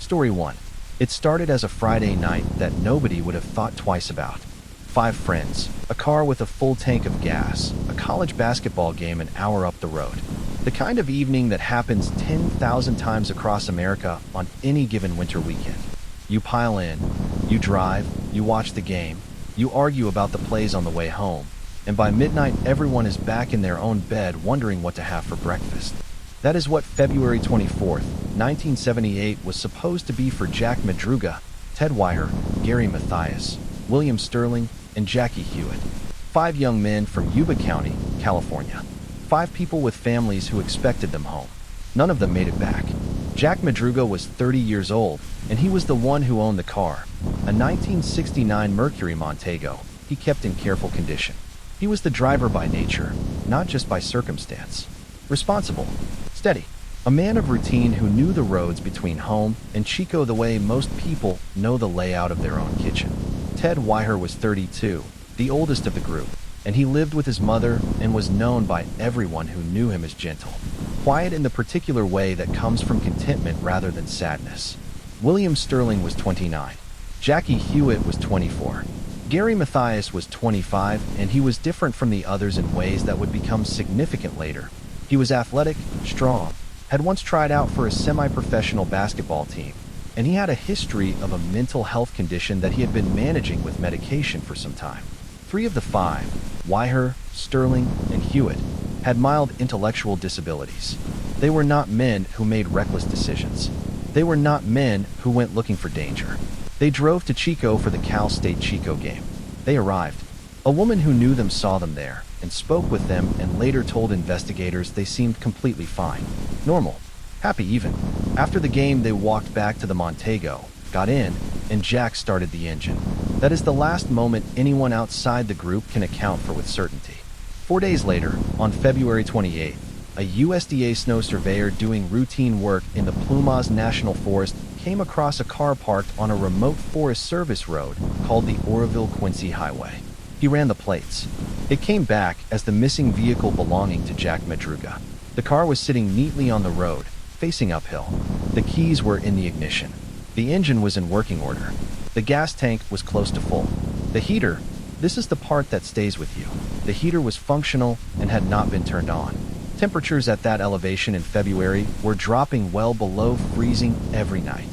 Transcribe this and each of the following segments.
Story 1. It started as a Friday night that nobody would have thought twice about. 5 friends, a car with a full tank of gas, a college basketball game an hour up the road. The kind of evening that happens 10,000 times across America on any given winter weekend. You pile in, you drive, you watch the game, you argue about the plays on the way home, and by midnight everyone is back in their own bed wondering what to have for breakfast. That is what February 24th, 1978 was supposed to be for Jack Madruga, Ted Weiher, Gary Mathias, William Sterling, and Jackie Hewitt. 5 young men from Yuba County, California. 5 people with families who expected them home. None of them made it back. Jack Madruga was 30 years old, and he was the one who owned the car, a 1969 Mercury Montego he kept in careful condition. He was the driver by nature, not just by circumstance. Responsible, steady, a man of routine who knew the roads between home and Chico the way most people know the layout of their own kitchen. Ted Weiher was 32, the oldest of the group, and he lived with his mother and was known by everyone who knew him as gentle, quiet in the particular way that comes from contentment rather than sadness. William Sterling was 29. Jackie Hewitt was 24. Gary Mathias was 25, and he was different from the others in ways that would become significant later. He was athletic, strong, had once tried out for a semi-professional basketball team, and he had a history of a mental health condition that he had been managing with medication for some time. 3 of the 5, Weiher, Sterling, and Hewitt, had mild intellectual disabilities. They were not men who made reckless decisions. They were not men who went looking for danger. They drove to Chico for the Cal State Chico game. They arrived. A woman who knew them saw them there and spoke with them and later told investigators they seemed completely fine. Normal. Happy even. After the game, they walked back to the Montego, got in, and Jack started the engine. That is the last moment anyone outside the group can account for with certainty. 4 days later, on February 28th, a USDA snow surveyor doing routine work in the Plumas National Forest came across a car parked on a remote Forest Service road called the Oroville-Quincy Highway. He ran the plates. It came back as the missing vehicle belonging to Jack Madruga. The car was sitting neatly on the road, facing uphill. The keys were in the ignition. The engine was in working order. The gas tank was close to full. The heater, this is the part that stays with you. The heater was functional and had not been turned on. Temperatures at that elevation in February were dropping well below freezing every night.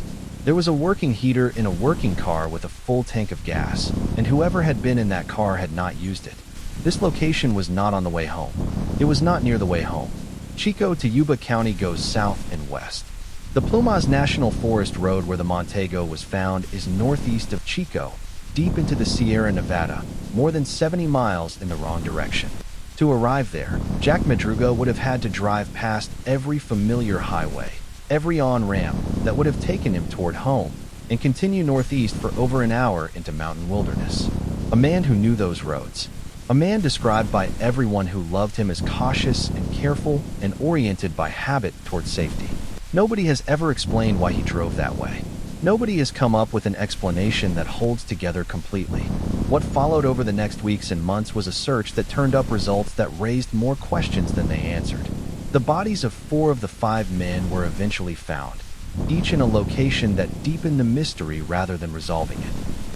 There was a working heater in a working car with a full tank of gas, and whoever had been in that car had not used it. This location was not on the way home. It was not near the way home. Chico to Yuba County goes south and west. The Plumas National Forest Road where the Montego was found is northeast of Chico, deep into the Sierra Nevada, more than 70 miles in the wrong direction. To arrive there, Jack Madruga would have had to drive past every familiar highway, every on-ramp that would have taken him toward home, and continue northeast for over an hour into mountain wilderness. A man who knew those roads. A man described by everyone who loved him as cautious and careful and oriented by habit toward safety. Nobody has ever explained why he drove that way. Nobody has come up with an explanation that holds together completely. What followed over the next weeks and months was a search that turned up results that raised more questions than they answered. The bodies of 4 of the 5 men were eventually found, each in a location that deepened the mystery rather than resolving it.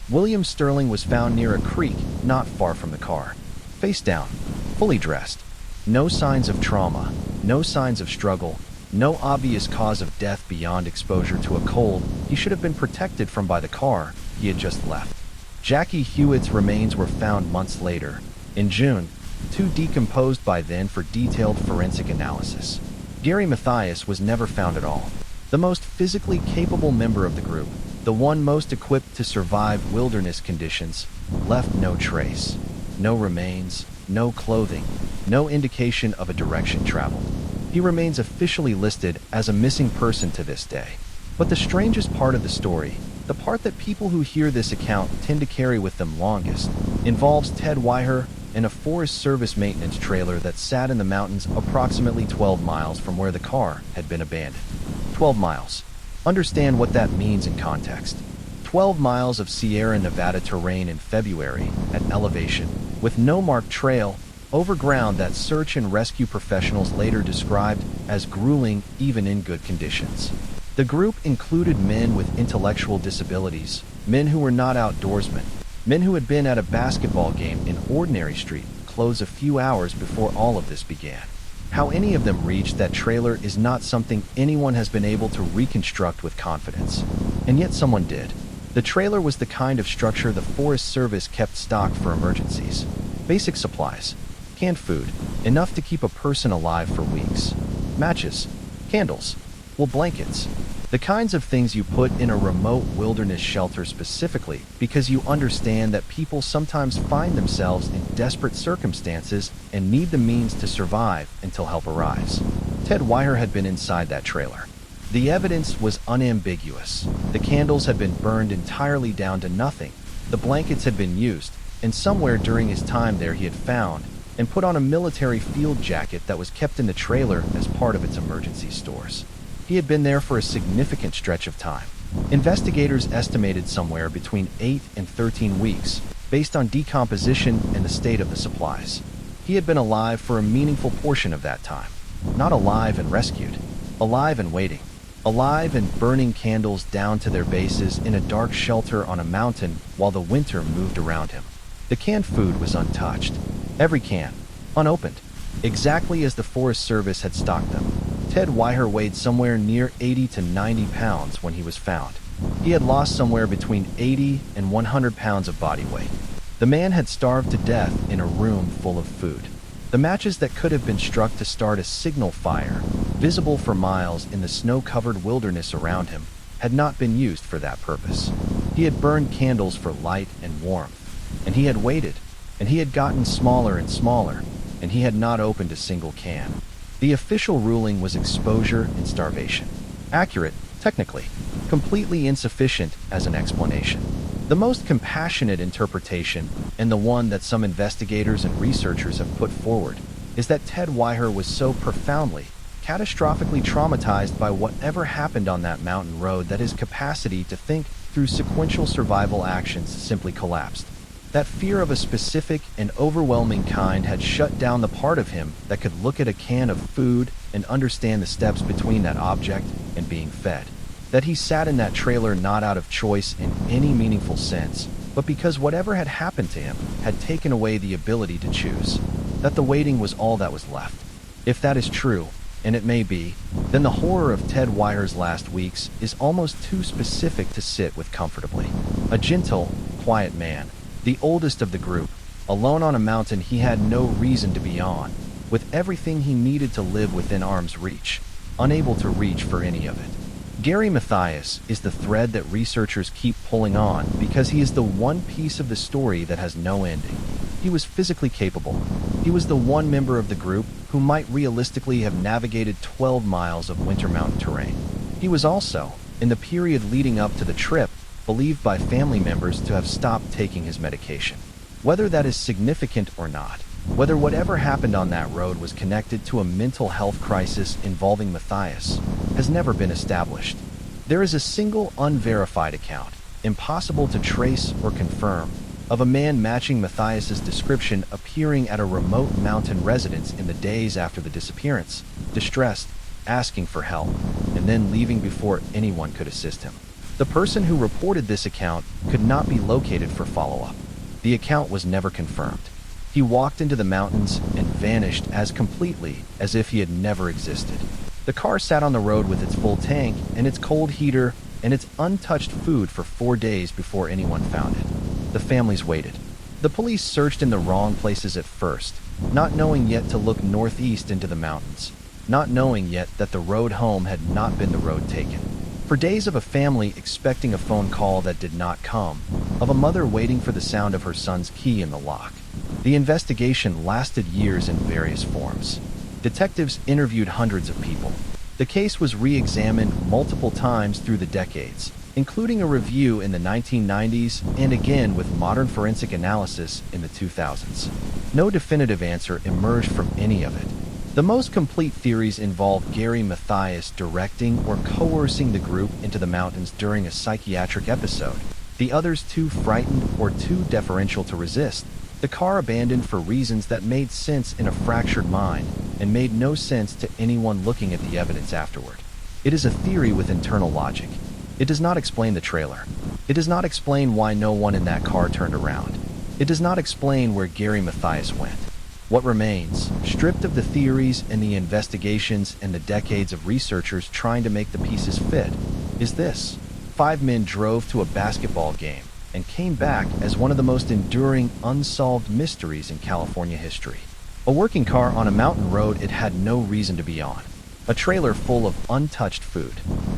William Sterling was found near a creek not far from the car, face down, fully dressed. No signs of trauma, no signs of struggle, no obvious cause of death beyond exposure to a cold he should have been protected from by the car he had just left. Jackie Hewitt's remains were found months later, in June, too decomposed by then for detailed forensic analysis. Gary Mathias was never found at all. The most physically capable member of the group, the one most equipped to survive wilderness conditions, left no trace. No remains, no clothing, no indication of a direction traveled. He remains officially listed as a missing person to this day. But the strangest part of the story, the part that people who hear this account tend to carry with them longest, involves Ted Weiher and a Forest Service maintenance trailer that sat in the mountains approximately 12 miles from where the car had been abandoned. 12 miles. Understand what that means in context. 12 miles of Sierra Nevada terrain in February, at elevation, with no marked trail, over ground that search and rescue professionals later described as grueling even in good conditions. The group included men with intellectual disabilities, men who were not outdoorsmen, men who had been at a basketball game in ordinary street clothes a few hours before all of this began. How any of them reached that trailer is not something anyone has been able to reconstruct with confidence. And yet someone did. The trailer was the kind of structure the Forest Service kept stocked for emergencies. Basic supplies, canned food, enough to keep a person alive for weeks. Matches, candles, wool blankets. The kinds of things you put in a remote wilderness shelter specifically because you understand that people sometimes find themselves in desperate circumstances and need the means to survive until help arrives. Ted Weiher had been inside that trailer. The evidence was unambiguous. The candles had been burned entirely down to nothing. The blankets had been used, and somewhere during his time there he had found and put on a military field jacket that was kept in the trailer as part of its emergency stores. He had been there for a significant stretch of time. Investigators estimated somewhere between 8 and 13 weeks, based on decomposition and the state of the supplies. He had been alive for a meaningful portion of that time. Not alive and rescued. Alive and waiting. Alive and burning candles down to their bases in a dark shelter on a mountain while the winter moved around him. The canned food was untouched. Every can. Unopened. Exactly as the Forest Service had stocked them. Ted Weiher weighed somewhere near 80 to 90 pounds when he was found. He had lost somewhere between 80 and 100 pounds of body weight. The man had starved to death in a room full of food. The matches that could have been struck to start a signal fire, visible for miles in the snow-covered wilderness around him, had not been used for that purpose. He had burned candles for light and warmth, and he had waited, and he had gotten smaller and smaller, and he had not opened a single can. The official ruling was exposure and starvation. Accurate, technically, completely insufficient as an explanation. The most compassionate interpretation, and the one that some investigators and researchers have put forward, is that Ted Weiher was so profoundly, catastrophically traumatized by whatever happened on that mountain road that his capacity to think through sequential survival actions simply collapsed. That fear of a specific and overwhelming kind had shut down the part of him that could look at a can of food and understand the steps between that object and being fed. That he sat in that trailer not out of choice in any meaningful sense, but because whatever had happened to him had taken away the ability to choose. That the waiting was all that was left. If that is true, and it may be, then the horror of Ted Weiher's last weeks is almost too specific to sit with comfortably. A gentle, quiet man, the oldest of the group, alone on a mountain he had no reason to be on, with everything he needed to live within arm's reach, unable to reach for any of it. Gary Mathias is the thread that researchers keep pulling on because he is the one piece of the story that has no ending. He was physically capable. He was the one member of the group who might realistically have navigated 12 miles of winter mountain terrain. He was also, in the period leading up to the trip, believed by family members to have stopped taking his medication. Whether that is significant or not, whether whatever happened on that road was connected to a mental health crisis involving Mathias, has never been established. There is a single unverified account, impossible to trace or confirm, of a man matching Mathias's description appearing at a remote mountain residence in the days after the disappearance, distressed, asking for help, and then leaving before anyone could assist him. The person who reported this account could not be located for follow-up. The account was never confirmed. He walked into the mountains and vanished as completely as if he had never existed. The car sat on the road with its full tank and its cold heater and its untouched food for 4 days before anyone found it. The families waited. The police searched in the wrong places at first, not knowing yet to look northeast into the mountains, not knowing yet that the road home had not been the road taken. For days of a family expecting a phone call that did not come, of a mother waiting for the sound of her son's key in the lock. The investigation lasted years in various forms. Detectives interviewed hundreds of people. The case was re-examined multiple times through the decades, including a review in the 1990s and again with modern forensic analysis in the 2000s. No definitive answer emerged from any of it. The most complete theories involve Gary Mathias directing or coercing the group into the mountains during a psychiatric episode, the others too frightened or too deferential to resist, the car abandoned for reasons that made sense in a fractured mind and made no sense to anyone looking at the evidence afterward. It is a theory with internal logic. It does not explain the trailer. It does not explain why no one in that car turned around. It does not explain where Gary Mathias went. What remains, stripped of the theories and the investigations and the decades of researchers trying to make the pieces fit, is this. 5 men drove to a basketball game and came back as one of the most enduring, unsolved mysteries in California history. A working car on a mountain road it had no reason to be on. A trailer full of untouched food.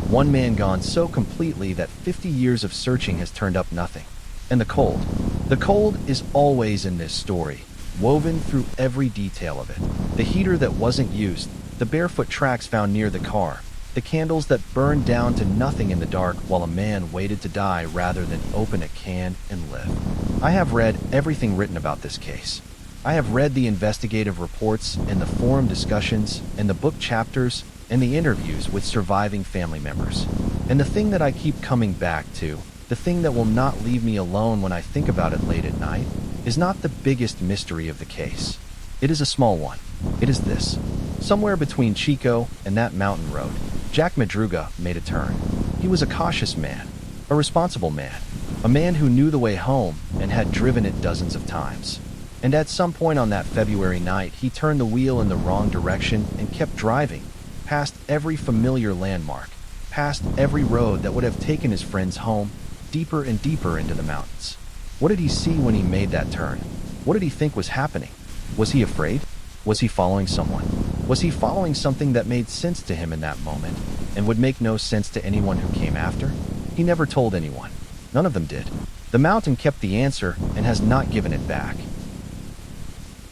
One man gone so completely that 50 years of searching has turned up nothing. And the cold. The cold is always in this story, woven through every detail of it. The heater that wasn't used, the barefoot tracks found near the car, the candles that burned down to nothing in the dark while a man waited to die rather than open a can and live. I have read everything written about this case. I have read the investigative reports and the forum discussions and the book chapters and the interviews with surviving family members. And the thing that I keep coming back to, the thing that will not leave me alone when I think about it late at night, is not the biggest mystery of the case. It is a small one. It is this. Somewhere between Chico and that mountain road, Jack Madruga made a turn. He was a cautious man, a responsible man, a man who knew the way home and had driven it dozens of times. And at some point on that February night, he turned the wheel in the wrong direction and kept driving, past every familiar landmark, past every road that would have taken his friends home, deeper and deeper into the mountains. What did he see when he made that turn? What did he think was happening? Was he afraid? Was he following someone? Was he following something that made sense to him in that moment and would make no sense to anyone who came after? He never told anyone. None of them did. The mountain kept the answer and has not given it back.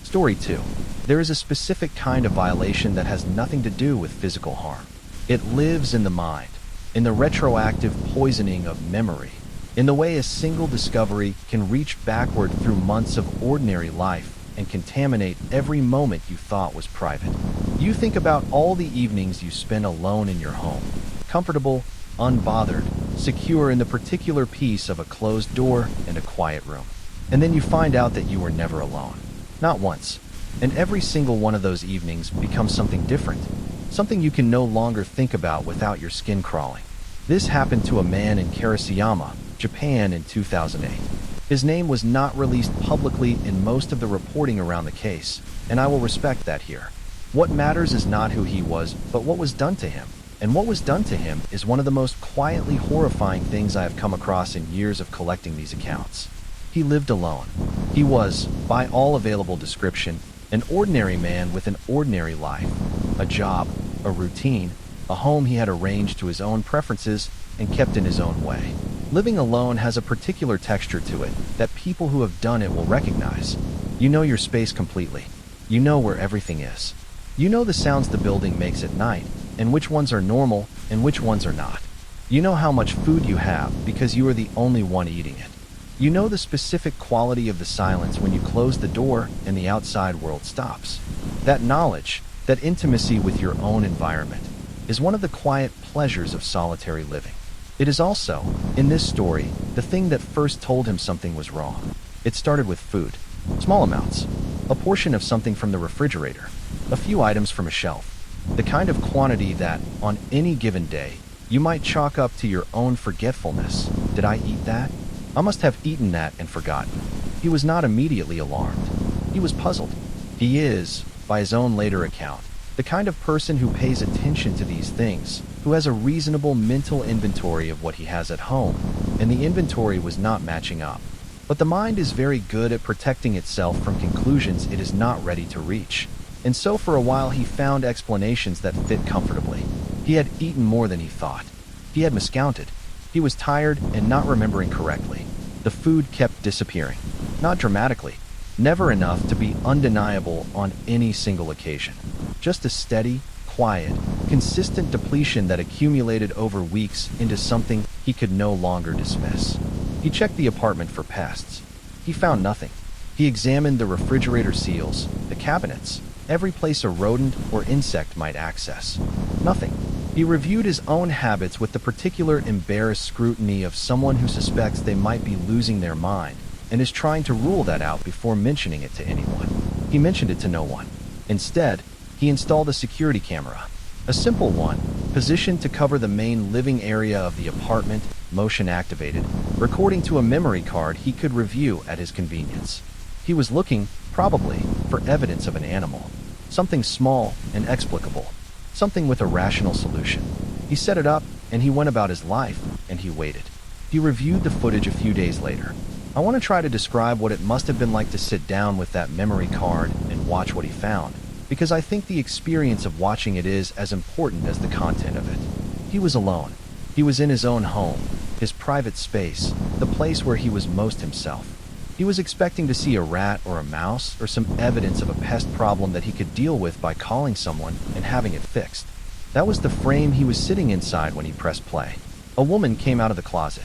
Story 2. There is a specific kind of violation that has nothing to do with physical harm. It lives in the mind, in the retroactive poisoning of memory, in the way a single discovery can reach backward through months of ordinary life and contaminate every moment you thought was private. You think about all the evenings you spent alone in your home, comfortable, unbothered, secure in the particular peace of a closed door and a quiet room. And then you find out that you were never alone. Not once. And every single one of those evenings becomes something different, something you can no longer think about without your skin crawling. This happened to a man in Karasuyama, Japan in 2008. His name was not released publicly in most of the reporting around the case, and I will respect that here. What matters is not who he was, but what was done to him. And what was done to him is one of the most quietly horrifying things I have come across in years of collecting these accounts. He lived alone. He was, by all available description, an ordinary man with an ordinary life, a job, a routine, a home he had arranged to his own preferences and kept in his own way. Living alone has a particular texture to it that people who have done it will recognize. You know your space completely. You know where everything is. You know the sounds the building makes at night, and which ones are normal and which ones are not. You know how much food you have because you are the only one eating it. You know the specific quality of the silence when you close the door and the outside world stops. That knowledge, that intimacy with your own environment, is one of the quiet pleasures of solitary living. It is also, in this story, the thing that first told him something was wrong. It started with food. Small amounts. A portion of something from the refrigerator. A few items from a shelf. The kind of quantity that, on any given day, you might chalk up to your own forgetfulness. Did I eat that? I must have eaten that and forgotten. He was not immediately alarmed. He was puzzled. He is, by his own later account, the kind of person who pays attention to these things, who has a reasonable mental inventory of what he has at home, and the inventory was not matching up. But the mind is very good at protecting itself from conclusions it is not ready to reach. And so for a while he found explanations that fit comfortably. He had eaten more than he thought. He had miscounted. He was tired and not remembering correctly. The food kept disappearing. Not dramatically. Never enough to be undeniable on any single occasion. Just a steady, quiet, consistent depletion that accumulated over weeks into something he could no longer dismiss. He checked the apartment for pests. He found nothing. He examined the refrigerator seals, the cabinets, every place a rodent or insect might access. Nothing. He reviewed his own habits with the particular embarrassed scrutiny of someone who suspects they might be losing their mind and is trying to rule that out before mentioning it to anyone. He mentioned it to no one. Instead, he installed a security camera. A simple one, positioned to cover the main living area of the apartment, motion activated, recording to a memory card he could review at his convenience. He was looking, probably, for evidence of an animal. Something small and explicable. Something with a rational solution. He set it up, and he went about his life, and he waited. He reviewed the footage a few days later. I want to try to describe what it must have been like to sit down with that memory card and watch what he found, because I think the experience of watching it is as important as the content of it. He was alone. He was in his own home, his private space, the place where he was most himself. He was expecting to see a rat or a mouse or some evidence of a pest problem that he could deal with by calling someone and having it fixed. That was the frame he was sitting inside when he pressed play. A woman came out of the closet.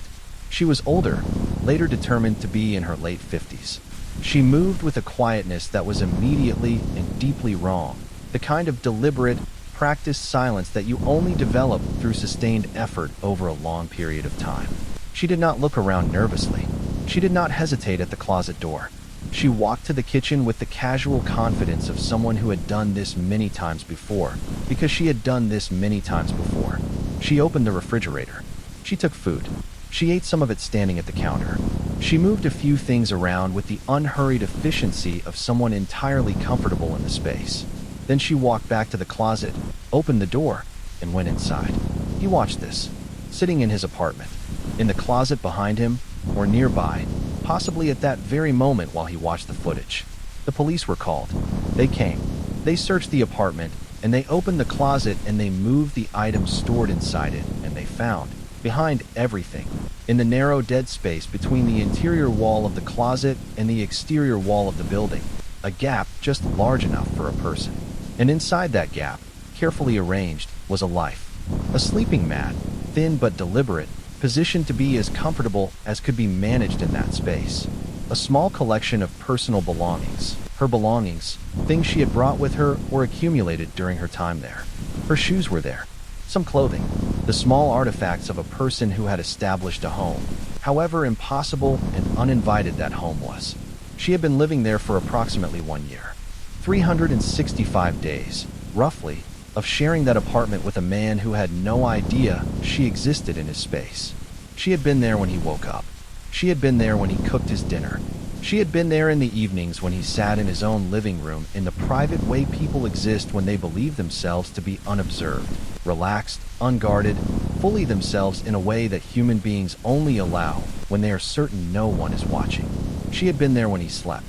She was older, later determined to be in her late 50s. She moved with a quietness that was immediately and deeply wrong, the kind of deliberate, practiced silence that you only develop through sustained effort over a long period of time. She did not look around nervously. She did not hesitate at the closet door. She walked to the kitchen with the casual confidence of someone who had done this many times before, because she had done this many times before. She opened the refrigerator. She took food. She ate some of it standing at the counter. She moved a few things around with the unhurried efficiency of someone entirely comfortable in the space. Then she walked back to the closet, opened the door, and went inside. He watched this, sitting in his apartment, in the closet behind him, or nearby, possibly at that very moment while he watched the footage. The police were called. They came. They searched the apartment, and they opened the closet and they moved the items stored inside it, and they found, behind everything, in the narrow dead space between the interior wall of the closet and the exterior wall of the building, a gap just large enough for a person. And inside that gap, carefully arranged, was a life. A sleeping mat, thin but deliberate, positioned to be as comfortable as could be managed in that space. A small collection of personal belongings. Her belongings, things she had brought with her or accumulated during her time there. Her shoes were there. Some clothing. The small artifacts of a person who had established a home, however impossible and uninvited that home was. She had been living there for approximately 1 year. 365 days, roughly, of sharing that apartment with a man who had no idea she existed in his space. She had been there when he woke up. She had been there when he cooked his dinner. She had been there in the evenings when he sat in his own living room in the private way people exist when they believe themselves to be unobserved, relaxed, unguarded, fully themselves in a way that human beings only allow when they are certain no one is watching. She had been there when he slept.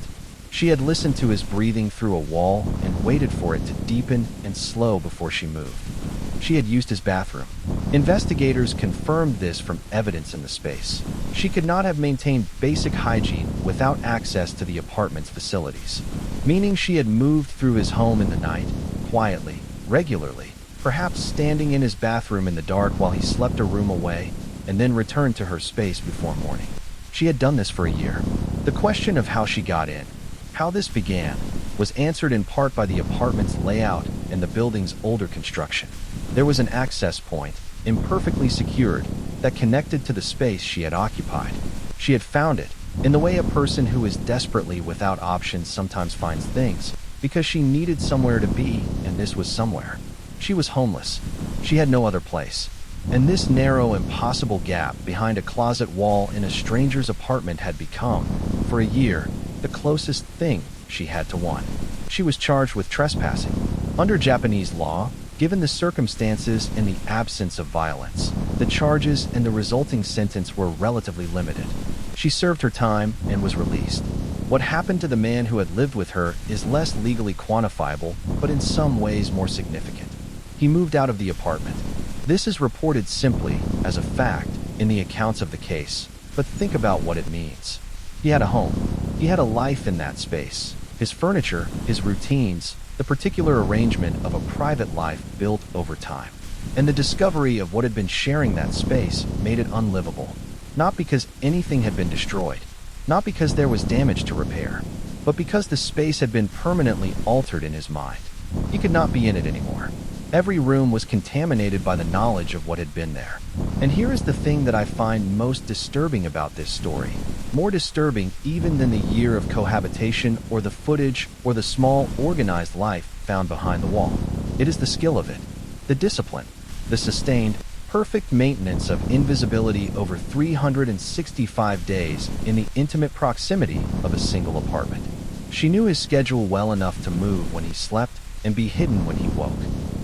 She had listened to his breathing through a wall and waited for it to deepen and slow before she moved. She had used his bathroom. Investigators confirmed this from evidence in the space. She could not have maintained basic hygiene without access to the apartment's facilities, meaning she had moved through his home in the night, quietly, regularly, perhaps standing in his bathroom in the dark while he slept a room away, and then returned to her space before morning. She had done this for a year. The question of how she got in, how this began, was answered in part by the apartment's layout and the building's older construction. There was an access point, imperfectly secured, that connected to the space she had occupied. She had found it, in the way a person who is desperately without options sometimes finds things, because she needed somewhere to be, and this was somewhere. She was homeless. She had no other place. And this narrow, impossible gap behind a closet wall in a stranger's apartment had become, for a year, the closest thing she had to one. She was charged with trespassing. Under Japanese law, given the circumstances and the absence of violence, the charges and the resulting sentence were relatively limited. She served her time and was released. What happened to the man who had lived with her is less legally quantifiable, but in some ways more significant. He moved out of the apartment. This is reported simply as a fact in the accounts of the case, but think about what it means. He had a home. He had a life in that space. His furniture, his routines, the particular arrangement of a private life built over time. And the discovery of what had been sharing that space made it unlivable. Not because anything had been destroyed, not because there was damage to repair, but because the space had been permanently altered in his mind. He could not be in it anymore. Every room was contaminated by the knowledge of what had been there. And here is the thing that I find most disturbing about this story. More disturbing even than the year of cohabitation or the footage or the small organized life found behind the wall. It is the skill of it, the discipline, The sustained, perfect maintenance of invisibility over 365 days in the intimate proximity of a single apartment. She knew his schedule well enough to move when he slept and be hidden when he woke.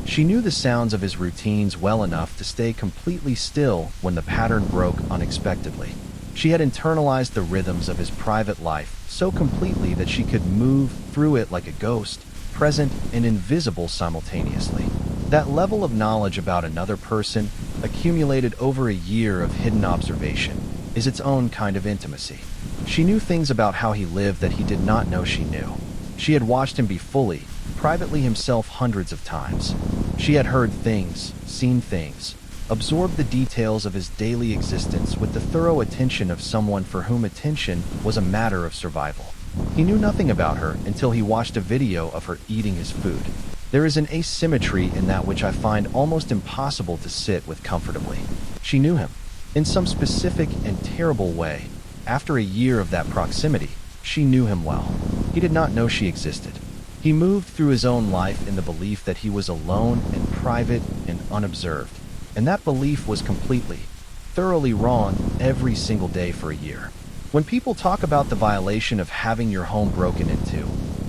She knew the sounds of his routines well enough to stay completely still when the pattern broke unexpectedly. She had internalized the rhythms of his private life so completely that she could move through it like a ghost, present and invisible simultaneously. That level of knowledge about another person, accumulated over a year of hidden observation, is its own kind of intimacy. She knew things about how he lived that he did not know she knew. She had watched him be fully, privately himself hundreds of times. She had heard things, seen things, absorbed the details of his daily existence with the thorough attention of someone for whom attention was a matter of survival. He knew nothing about her until he watched a video of her eating his food. There is an asymmetry in that which I find almost impossible to sit with comfortably. She knew him, in some specific and terrible way. After a year of that proximity, she knew him well. He did not know she existed. He moved through his own life in the belief that he was alone and private and unobserved. And that belief was completely, thoroughly wrong every single day for a year. When people talk about the violation of having your home broken into,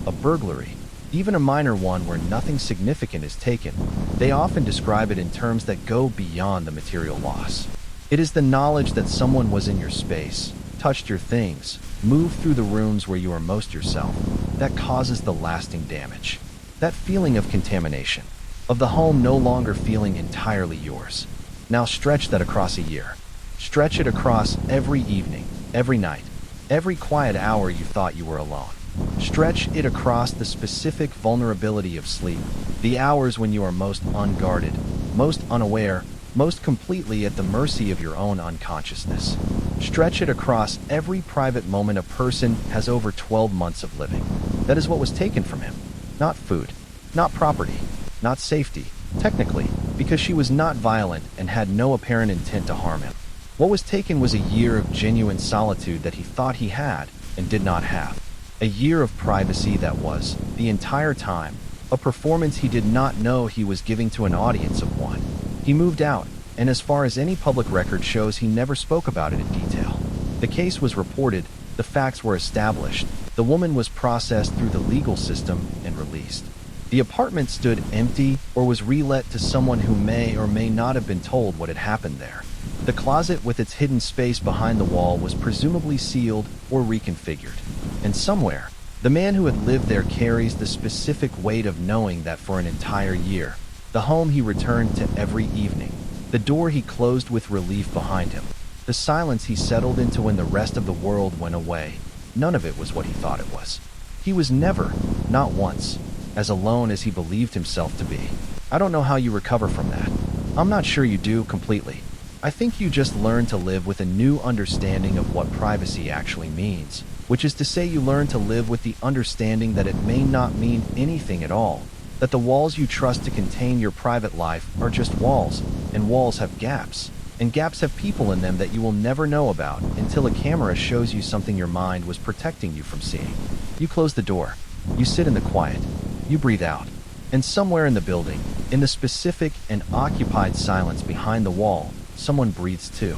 a burglary, even a minor one where nothing significant is taken, they often describe it in terms that go beyond the material loss. It is the knowledge that someone was in your space, touched your things, moved through the rooms where you are most yourself, that causes the lasting damage. That feeling of contamination, of the home no longer feeling entirely yours. Now stretch that across a year. Stretch it across every evening, every night, every quiet hour you thought you were alone. Stretch it across the specific vulnerability of sleep, the hours when you are most unguarded, most unaware, most completely at the mercy of your own unconsciousness. Stretch it across every private moment a person has over 12 months of living. That is what was taken from him. Not food, not property, not safety, technically, because she was not violent and had no apparent intent to harm him. What was taken was a year of genuine solitude that he thought he had and did not have. A year of privacy that was, the entire time, a performance he did not know he was giving to an audience of one. He moved out, and as far as any public record shows, he never spoke about it in detail. The case was reported, the facts were established, the woman was processed through the legal system and released. The apartment stood empty or was relet to someone who may or may not have been told what had happened there. The closet with its hidden space behind the wall was presumably sealed or reconfigured. And somewhere, the man who had lived there carries the specific weight of knowing that for an entire year, the home he returned to every evening, the door he closed with relief behind him, the silence he settled into when the rest of the world went away, none of it was what he thought it was. He was never, not once, as alone as he believed himself to be. I don't know how you recover from that. I'm not sure you do completely. I think you just learn to live with a new understanding of what privacy actually means, which is to say you learn to live with the understanding that it may not mean anything at all, that the walls you trust to contain your private life are just walls, and walls have gaps, and gaps have people in them that you will never know about until a camera shows you something your mind was protecting you from seeing. You close the door. You sit in the quiet. You breathe out. And somewhere in the building, in the specific and occupied silence behind the wall, someone breathes too.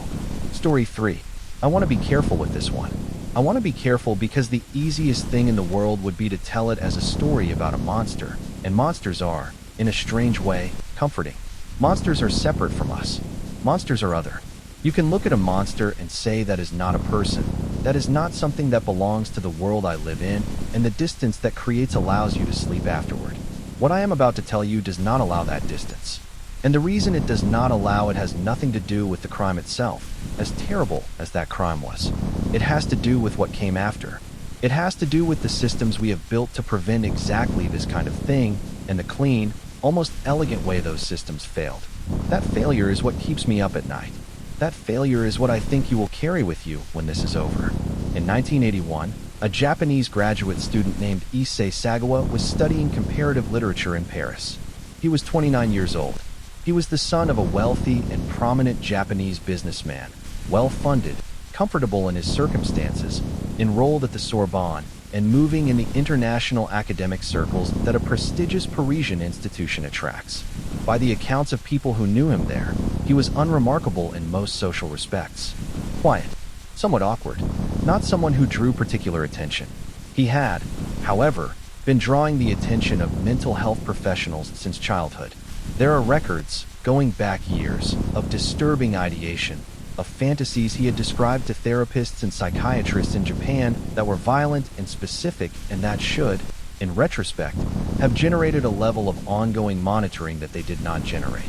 Story 3. I want to be careful with this one. I want to be careful because the easiest thing in the world would be to tell it as a story about a monster, and monsters are, in a strange way, comforting. Monsters are separate from us. Monsters are other. You can look at a monster and say that is not a person. That is not something that belongs to the world I live in, and the distance that creates allows you to sleep afterward. What I am about to tell you does not allow that distance. And the reason it does not allow it has nothing to do with the crime itself, as terrible as that crime was. It has to do with what came after. It has to do with the systems we have built to prevent exactly this kind of thing, and the clean, almost elegant way those systems failed. That failure is what keeps me up at night. That failure is what I think you will carry with you when this is over. In 1981, a Japanese graduate student named Issei Sagawa was studying comparative literature in Paris. He was 29 years old. He was the son of a wealthy and prominent Japanese businessman, well-funded, comfortable in his circumstances, enrolled at the Sorbonne, and moving in the international academic circles that a prestigious Parisian institution attracts. By the accounts of people who knew him there, he was unremarkable in most social respects. Quiet, somewhat awkward, not someone who drew particular attention. He had, however, been drawing the attention of mental health professionals since childhood. There are records, going back years, of disturbing ideation, of fantasies he had described to therapists and psychiatrists in Japan that were violent and specific and that should, in retrospect, have generated a level of ongoing monitoring that they did not generate.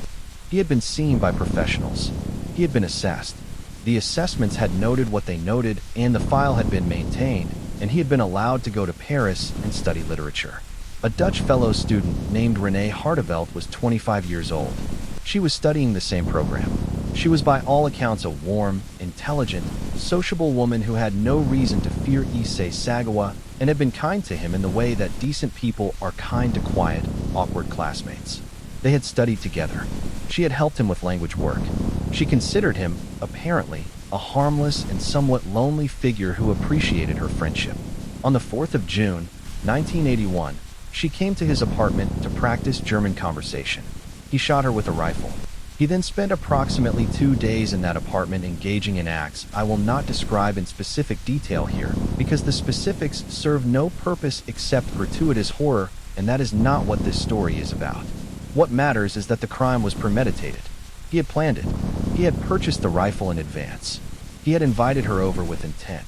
He had been seen by professionals. He had been assessed. The assessments had noted what they noted, and the file had been maintained, and he had been allowed to go to Paris and study literature. A Dutch fellow student named Renee Hartevelt was 25 years old. She was studying the same program. She was by all accounts a warm, intelligent, sociable woman who had no reason to fear Issei Sagawa and had been kind to him in the way that decent people are kind to quiet, awkward classmates. They had studied together. She had helped him with language work. She considered him, apparently, a harmless and somewhat lonely figure who appreciated her friendship. On the 4th of June, 1981, she came to his apartment to practice German conversation. He shot her with a rifle. He then spent approximately 2 days in that apartment engaging in acts I will not describe in specific detail here, because the specifics serve no purpose except gratuitous horror, and that is not what this story is about. What matters is that the crime was premeditated. He had planned it. He had purchased the rifle in advance. He had invited her over with intent.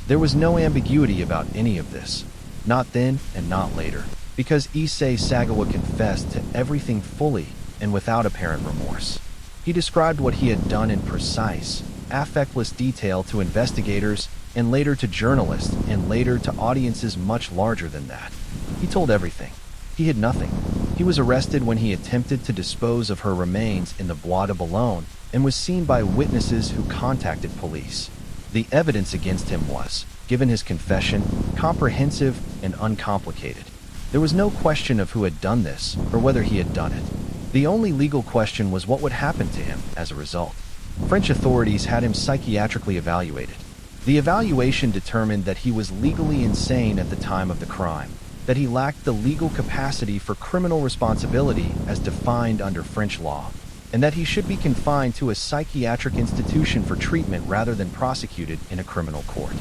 There was no ambiguity about any of this. Not then and not later, because Issei Sagawa confessed to everything fully and without apparent remorse. He described what he had done in precise, affectless detail to investigators and later to journalists and later to audiences much larger than that. He told everything. He hid nothing. He was arrested when he attempted to dispose of her remains in the Bois de Boulogne and was seen by witnesses who contacted police. The evidence against him was, given his confession, comprehensive and uncomplicated. There was no question of who had done this or whether he had done it. The only legal question was what would happen to him as a result. French authorities had him psychiatrically evaluated. The evaluation determined that he was legally insane at the time of the crime, that he lacked the legal capacity for criminal responsibility as defined under French law, and that he should be confined to a psychiatric institution for treatment rather than prosecuted in a criminal court.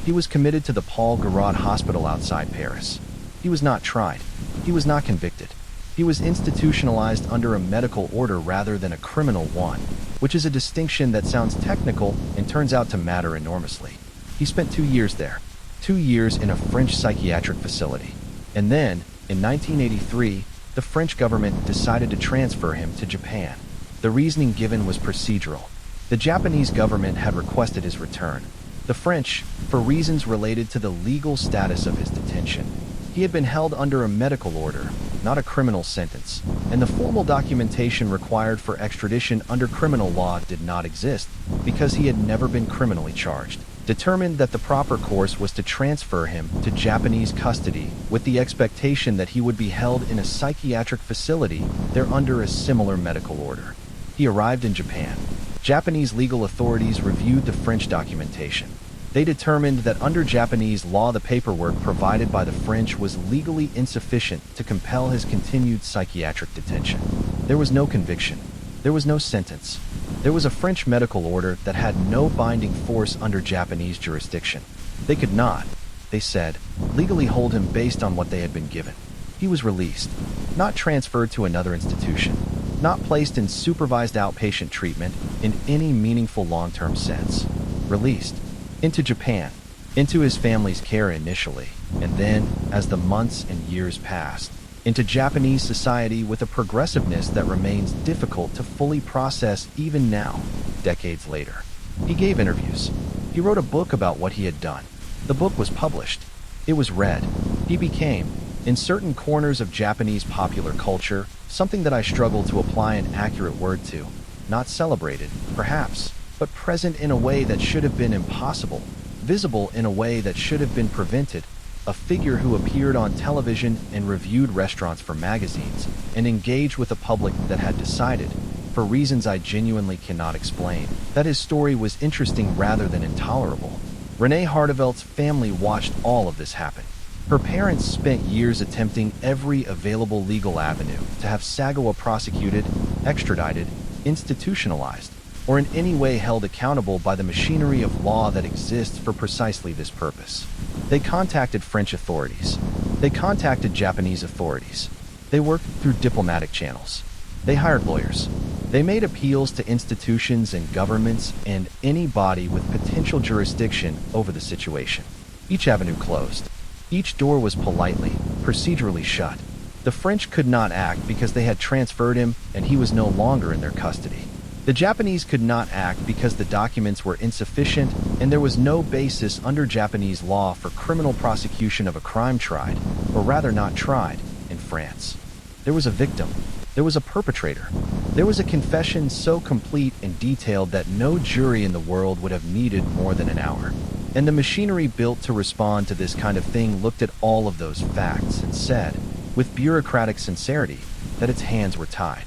He was committed to the Paul Gérard Hospital outside Paris. He was not tried. He was not convicted. He was institutionalized under a medical order rather than a criminal one, which is a distinction that sounds technical and turns out to matter enormously. He spent 2 years there, 2 years in a French psychiatric facility. And then, in 1983, the French government decided to transfer him to Japan. The reasoning given was procedural. The Japanese government had requested his return. The French, for reasons related to the legal status of his detention. He had been held under a medical order, not a criminal sentence, and the formal documentation required for extradition under criminal law did not exist because he had never been criminally charged. Determined that the proper course was to transfer him to Japanese custody with the expectation that he would be held in a psychiatric facility there under a similar medical order. He arrived in Japan. Japanese legal authorities reviewed the French documentation. They determined that under Japanese law the paperwork provided by the French was legally insufficient to compel his continued psychiatric detention. There was no conviction. There was no sentence. There was a French medical order that had no binding force under Japanese jurisdiction. They could not, they said, legally hold him based on what they had been given. He was released, not transferred to another institution, not placed in supervised outpatient treatment in any meaningful long-term sense. Released. Into Japan, into his family's care initially, and then, as the months and years passed, into Japanese society with a progressiveness that remains difficult to fully process even now, decades later. He gave interviews. He wrote a book about what he had done. The book was published. It was read. He became, in certain corners of Japanese popular culture, something that I struggle to apply an accurate word to. Not celebrated, perhaps, but present in a way that should have been impossible, visible in a way that should have been prevented, a figure who appeared on television and reviewed restaurants for magazines, and engaged with a public that had decided, for reasons I genuinely cannot explain, that his story was interesting rather than intolerable. Renee Hartevelt's family watched all of this happen. Her parents spent years attempting every available legal avenue to have Sagawa prosecuted, extradited, institutionalized, or in any way held accountable by the machinery of law that exists for precisely this purpose. They contacted French authorities. They contacted Japanese authorities. They worked through diplomatic channels. They hired lawyers. They made appeals to institutions and governments and any body with potential jurisdiction over the situation. Each avenue closed. Each door was politely, procedurally shut. The French could not act because they had transferred him and he was no longer in their custody. The Japanese could not act because the documents were insufficient and there was no basis under Japanese law for criminal prosecution of a crime tried, or rather not tried, in France. There was a victim. There was a perpetrator. There was a confession so complete and detailed that no jury in the world would have needed more than an hour. And the machinery built to respond to this kind of thing looked at all of those facts and said, with bureaucratic sincerity, that its hands were tied.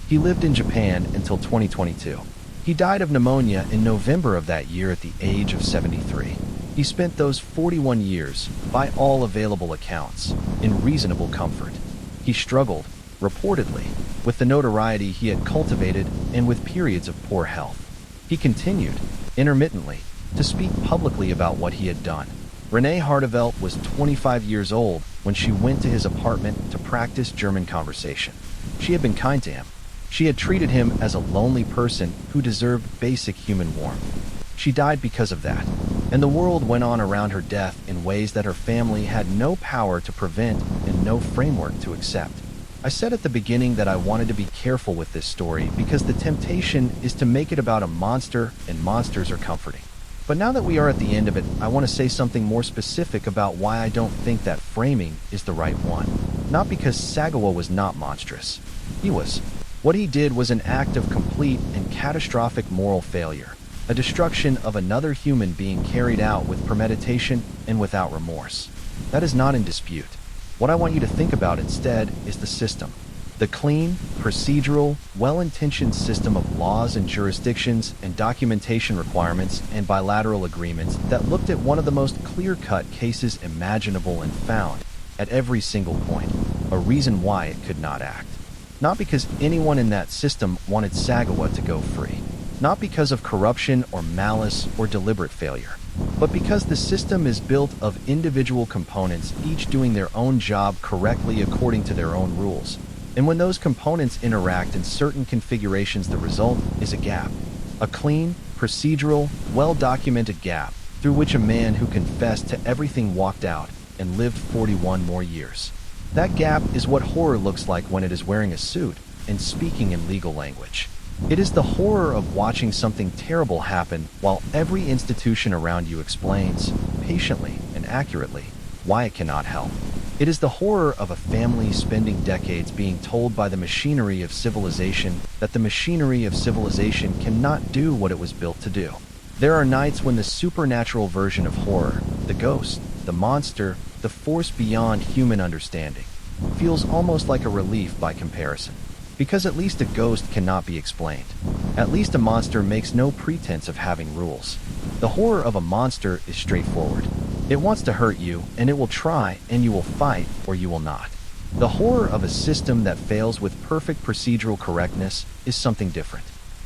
He lived in Japan until 2022. He died of pneumonia in November of that year at the age of 73. He spent those 41 years, by all available accounts, in reasonable comfort. He struggled, reportedly, with the notoriety he had cultivated and with periods of poor health. He continued, intermittently, to speak publicly about what he had done. Renee Hartevelt was 25 years old when she went to his apartment to practice German conversation. She had been kind to him. She had treated him as a lonely person who deserved basic human warmth. She died because of that, and the world went on around her death in ways that her family had no power to prevent and no framework to accept. I said at the beginning that I wanted to be careful with this story because the temptation is to make it about a monster, and monsters are comforting. But now that we are at the end of it, I want to say something more specific about why I don't think that framing is the right one. Not because Sagawa was not monstrous. He was. What he did was an act of complete and catastrophic moral failure, a destruction of another human being carried out with premeditation and without remorse. That is not in dispute. What I want you to think about instead is the system. The clean, procedural, well-intentioned system of laws and jurisdictions and documentation requirements and bilateral agreements that looked at one of the most clear-cut cases imaginable and found, at every single point, a reason why it could not act. Not because anyone in that system wanted Sagawa to go free. Not because of corruption or malice or deliberate failure. But because the system is built of individual components, each doing their own job correctly according to their own rules. And when those components interact in certain configurations, the result is a gap. A clean, procedural, well-documented gap through which a man who confessed to everything walked out and lived 41 more years. That gap is what horror looks like when it is wearing a suit and speaking in legal language. It is the horror of watching something terrible happen while every institution around you explains, patiently and accurately, why it cannot help. It is the horror of a family spending decades being told by the machinery of civilization that the machinery of civilization cannot do what it was built to do. There are nights when the supernatural version of horror, the ghost, the monster, the force beyond human understanding, feels almost like a relief by comparison. Because at least a ghost cannot be explained. At least a monster makes no pretense of having rules. The horror of a monster is straightforward. It wants to hurt you, and it will try, and you will fight, or you will not. The horror of a system that fails with perfect procedural correctness is something different.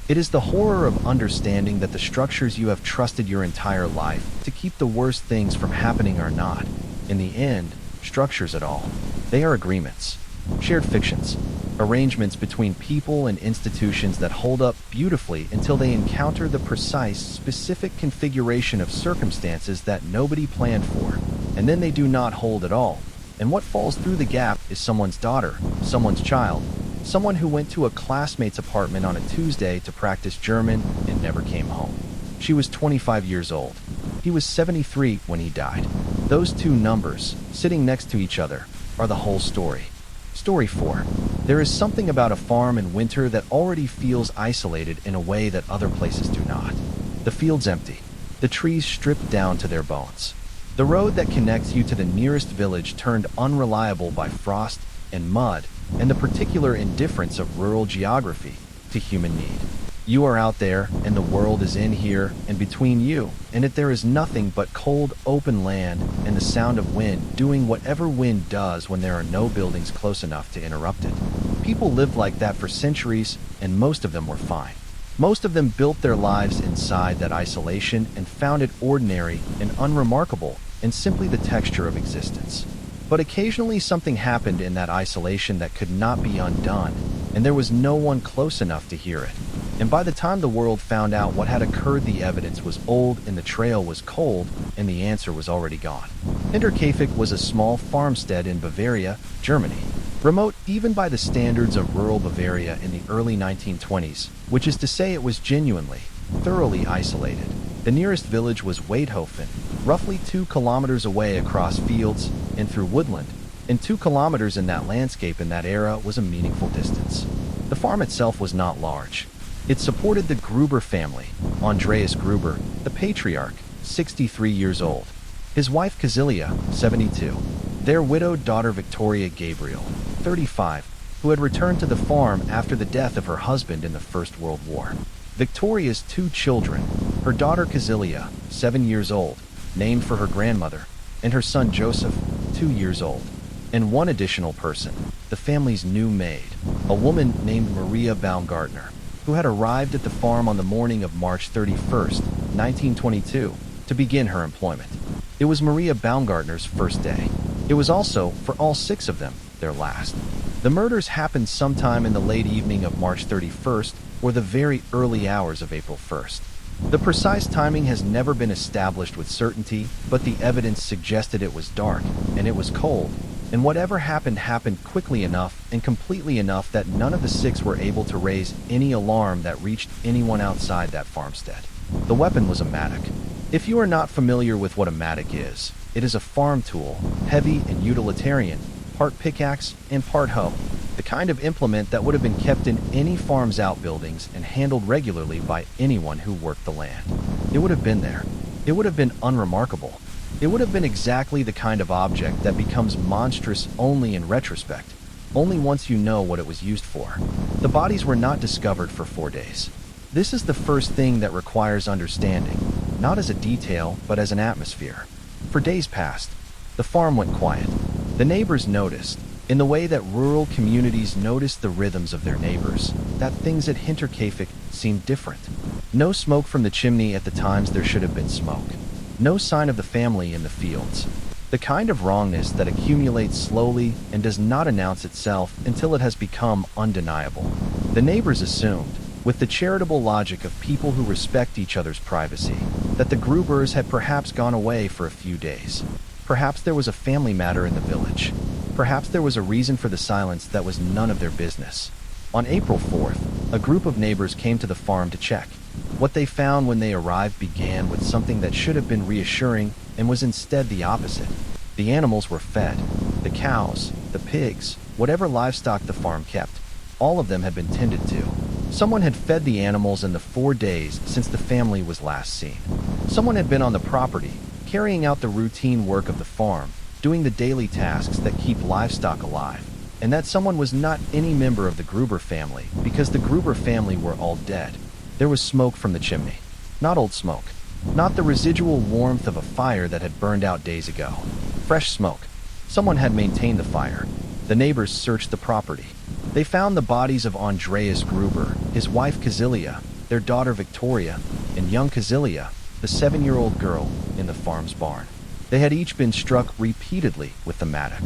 It is the horror of understanding that the structures you have trusted your entire life to keep the worst things from happening are not, in the end, structures at all. They are agreements, shared fictions, arrangements between people and institutions that hold up beautifully until they encounter the precise, specific configuration of circumstances that nobody planned for, and then they do not hold at all. And what falls through the gap is someone's daughter, someone's child, someone who went to a classmate's apartment on a Tuesday to practice German and never came home. She was 25 years old. He was 73 when he died. Those two numbers, sitting next to each other, are the whole story. Story 4. There is something about a farm in winter that already feels isolated in a way that other places do not. The fields empty. The trees stripped down to their bones. The road that connects you to the nearest village turned unreliable by frost and mud and the particular indifference of rural geography to human need. You are out there, and the world is in here and between you, and that there is nothing but cold, open land and the sound of wind doing whatever wind does when there are no buildings close enough to interrupt it. People lived like that for centuries, and most of them were fine. Most of them built their lives inside that isolation and found it ordinary and unremarkable and simply the texture of existence. But occasionally something happened in that isolation that could not be undone, and there was no one close enough to hear it. And by the time the world found out what had occurred, the evidence was old and the trail was cold, and the answer was already gone. Hinterkaifeck was a small farmstead in Bavaria, Germany. Remote even by the standards of rural Bavaria in the early 1920s, which is to say it was genuinely, thoroughly isolated. The nearest village was Weidhofen, roughly 2 kilometers away across fields and through woodland, and 2 kilometers in that landscape in that era was a meaningful distance. The farm itself was not large. It supported the Gruber family, Andreas Gruber, the patriarch, 63 years old, his wife Casilia, 72, their widowed daughter Victoria Gabriel, 35, who had returned to the farm after the death of her husband in the First World War. Victoria's 2 children, her daughter Casilia, 7 years old, named for her grandmother, and her son Joseph, 2 years old, and one additional person, the family's new maid, a woman named Maria Baumgartner, who had arrived at the farm on the morning of March 31st, 1922, to begin her employment. It was Maria Baumgartner's first day. It was also, for all 6 of them, their last. The murders happened sometime in the late evening of March 31st or the very early hours of April 1st. The precise timing has never been established with certainty, but the evidence suggested it was dark, and it was cold, and whatever happened happened quickly enough and completely enough that none of the 6 were able to raise any alarm that reached anyone outside that farmstead. The weapon was a mattock. If you are not familiar with what a mattock is, it is a farm tool, heavy and utilitarian, part pickaxe and part hoe, the kind of implement that would have been kept in any farm's outbuildings and handled regularly by anyone who worked the land. It would have been there. It would have been unremarkable. It would have been exactly the kind of object that becomes monstrous only in retrospect, only once you know what it was used for. The bodies were not discovered for 4 days. This is the first thing that requires understanding, not as a detail, but as an atmosphere. For days passed. The farm went quiet. The neighbors noticed, in the way that rural communities notice the rhythms of their neighbors, that things at Hinterkaifeck seemed different. No smoke from the chimney at the times there should have been smoke. No sign of the family in the fields. The kind of wrongness that accumulates slowly and does not announce itself until it has become undeniable. The neighbors assumed, with the charitable logic of people who respect each other's privacy, that the Grubers had perhaps gone away for a few days. Perhaps there was a family matter in the village. Perhaps there was a reason for the silence that was none of their business. On April 4th, a group of neighbors came to the farm to check. What they found when they arrived began with something that should have been reassuring and was instead the opposite. The animals were fed. The cows, the pigs, whatever livestock the farm kept, all of them had been tended to. Someone had fed the animals in the 4 days since the family was last seen. Someone had been on the property, carrying out the routine work of the farm, doing the daily tasks that keep livestock alive. And that someone was not any member of the Gruber family, because the Gruber family were all dead. There was smoke from the chimney. Not old smoke. Not the residual warmth of a fire that had burned out days ago. Fresh smoke. Someone had maintained the fire. The neighbors searched the property. They found the bodies of Andreas Gruber, his wife Casilia, their daughter Victoria, and young Casilia, the 7-year-old girl, in the farm's barn. They had each been struck repeatedly with the mattock.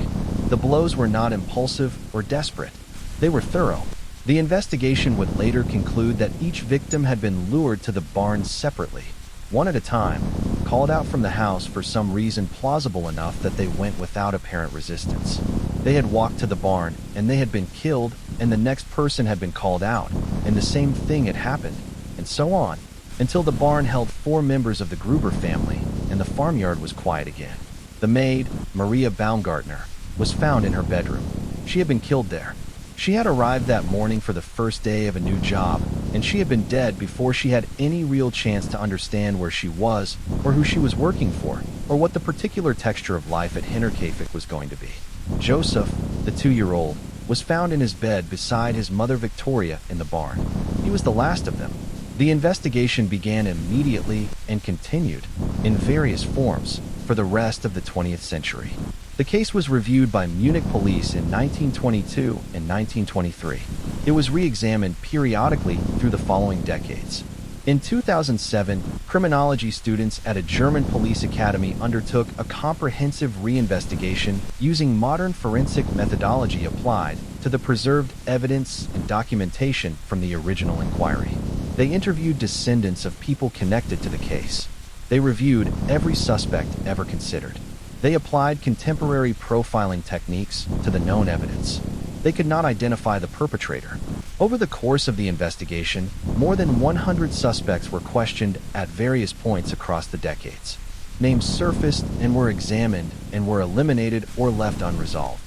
The blows were not impulsive or desperate. They were thorough. The investigation would later conclude that each victim had been lured to the barn separately, one at a time, called out from the house for some reason plausible enough that they went without apparent resistance. They had walked to the barn, and they had been killed, and the next person had been called out, and the same thing had happened, and so on, until the barn held 4 members of the Gruber family, and the farmyard was quiet again. The maid, Maria Baumgartner, was found in her bedroom. She had been killed there. She had arrived that morning for the first day of a new job, and she had been dead before she had any real chance to understand where she was, or who she was working for, or what the particular texture of life at Hinterkaifeck was going to be. Joseph, the 2-year-old, was found in his bed beside his mother Victoria in the barn. He was the last of them. The investigation began immediately and continued, in various forms, for the rest of the 20th century. The case was reviewed by Munich police in 1922 and 1923. It was re-examined periodically through the following decades. In 2007, criminology students at a German police academy undertook a comprehensive reinvestigation using modern forensic methodology applied to the preserved evidence and documentation from the original inquiry. They interviewed descendants of people connected to the case. They reviewed every suspect ever considered. They applied contemporary profiling techniques to the known evidence. They could not identify the perpetrator. Over the course of the investigation, more than 100 suspects were questioned at various points across the decades. Names surfaced and were examined and were eliminated or left unresolved.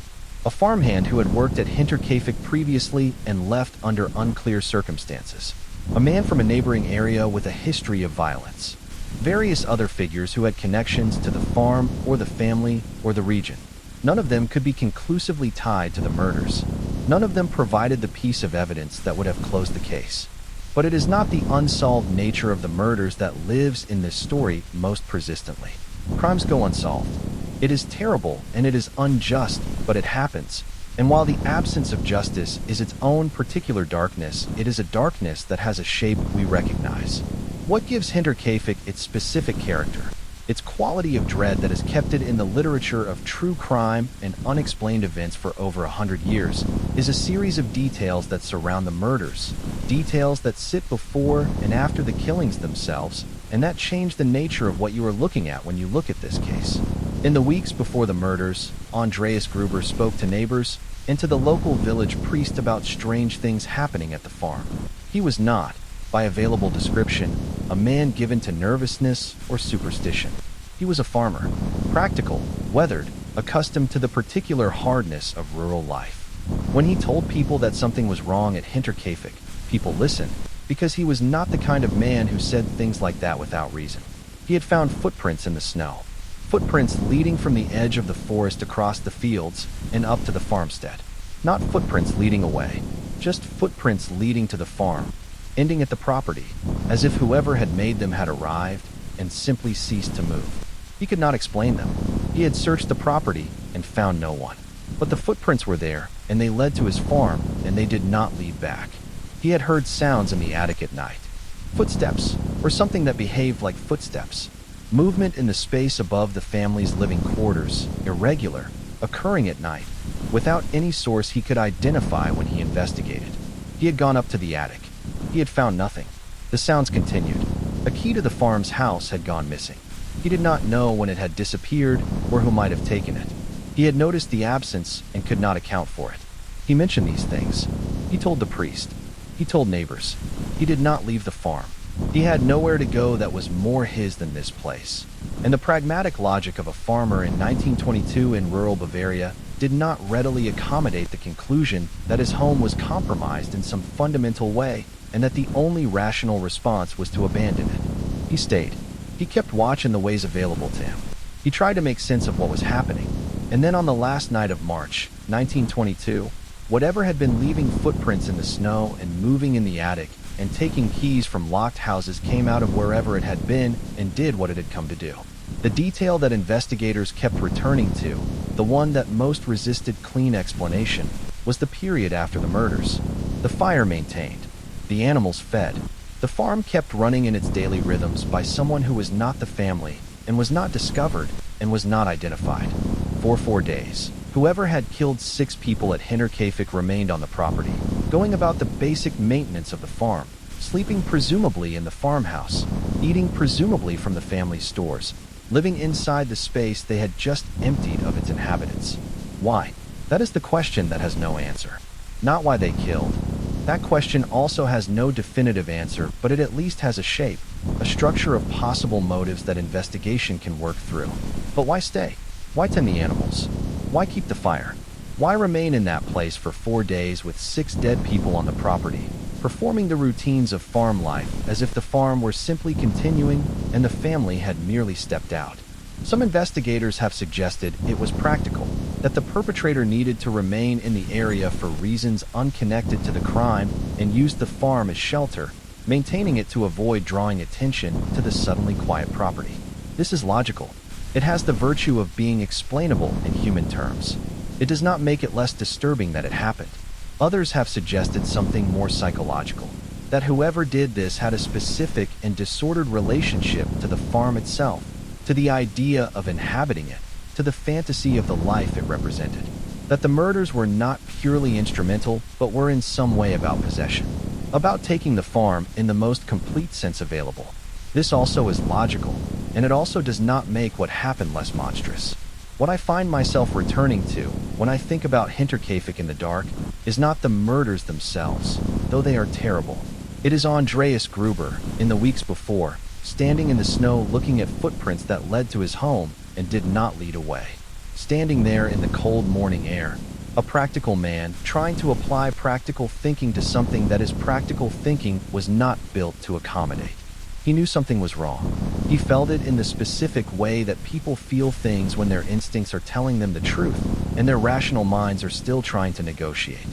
A farmhand who had worked at Hinterkaifeck previously and left under unclear circumstances. A man from a neighboring area with a history of violence. Various other figures who had connections to the farm or the family or the region. None of them could be conclusively tied to the murders. None of them provided the piece of evidence that would have closed the case. But it is not the unsolved nature of the murders that lives in this story most persistently. Crimes go unsolved. It is terrible and it is unjust, but it happens. And while the absence of justice is its own particular darkness, it is a darkness that has a shape we recognize. What gives Hinterkaifeck its specific character? Its quality of dread that has kept it in the literature of true crime and unexplained events for over 100 years is a series of details that surround the murders, details that sit before and after the killings themselves, and that change the nature of what you are looking at when you look at this case. In the weeks before the murders, Andreas Gruber spoke to neighbors and to the local village priest about strange things happening at the farm. He was not, by available description, a man given to nervousness or superstition. He was a farmer, practical, weathered, accustomed to the particular hardness of rural life. When he told people that something was wrong at Hinterkaifeck, people listened, because he was not the kind of man who said things like that without reason. He had found footprints in the snow, footprints leading from the edge of the forest across the fields and up to the farmstead. Not footprints leading away, just footprints leading to the farm, ending at the property, as if whoever had made them had arrived and simply ceased to move. He could not explain them. He had searched the property and found no one. But the footprints were there, and they led to his farm, and they did not lead back. He had heard sounds in the attic at night. Footsteps, or something that behaved like footsteps. Movement in the space above the family's living quarters, irregular, occurring at night, without any source he could identify when he investigated. He had gone up to the attic. He had found nothing. The sounds continued. A key to the farm's house had gone missing. He did not know when it had disappeared or who might have taken it. He had noticed the absence and could not account for it. He mentioned these things. He told the priest. He told neighbors. He did not leave the farm. He had nowhere to go that was more his than this place. And the pragmatic logic of a farmer in 1922 in rural Bavaria did not readily accommodate the conclusion that his home was compromised in some fundamental way, and that the only rational response was to abandon it. He stayed. He kept watch in the ways available to him. He tried to make sense of what was happening. And then on the last night of March, 1922, whatever had been leaving footprints in the snow and moving in the attic and taking keys from locked houses came out of wherever it had been and did what it had come to do. The detail that investigators kept returning to, the one that most resisted clean explanation, was the period after the murders. The fire maintained. The animals fed. The farm kept running in its daily rhythms by someone who was not the family and was not discovered and was not identified. For 4 days, whoever had killed 6 people at Hinterkaifeck remained on the property, going about the basic maintenance of the farm, sleeping presumably in the farmhouse, eating presumably from the family's stores, living inside the space they had just emptied of its inhabitants. Why? That is the question that has no answer. Not why they killed. That question also has no definitive answer, but it at least has a shape, a structure of possible motives that investigation can work through. But why stay? Why tend the animals? Why keep the fire? Why remain in that place for 4 days with 6 dead people on the property, performing the routines of farm life as if the farm were simply continuing and the family had merely stepped out? Some investigators have suggested it was practical, that the perpetrator needed to remain in the area for reasons unconnected to the crime and used the farm as shelter, maintaining it to avoid drawing attention to the suddenly quiet property. This is logical. It has the virtue of being explainable in human terms. It does not make it less disturbing that it happened. Others have suggested something more psychological, that whoever did this had a specific and disordered relationship to the farm itself, to the idea of inhabiting it, to the fantasy of the life it represented. That the murders were not purely instrumental, but were in some way about possession, about taking the farm in the most complete sense available. This also is logical, and it also does not make what happened less monstrous. What I find myself returning to when I think about Hinterkaifeck in the dark is not the murders themselves, though they are terrible. It is Andreas Gruber, in the weeks before, standing in the snow looking at footprints that led to his home and did not lead away. Standing there in the cold morning air, a practical man trying to apply practical thinking to something that his practical thinking was not built to accommodate. He knew something was wrong. He felt it in the specific way that people feel things when their instincts are telling them the truth and their rational minds are still trying to negotiate.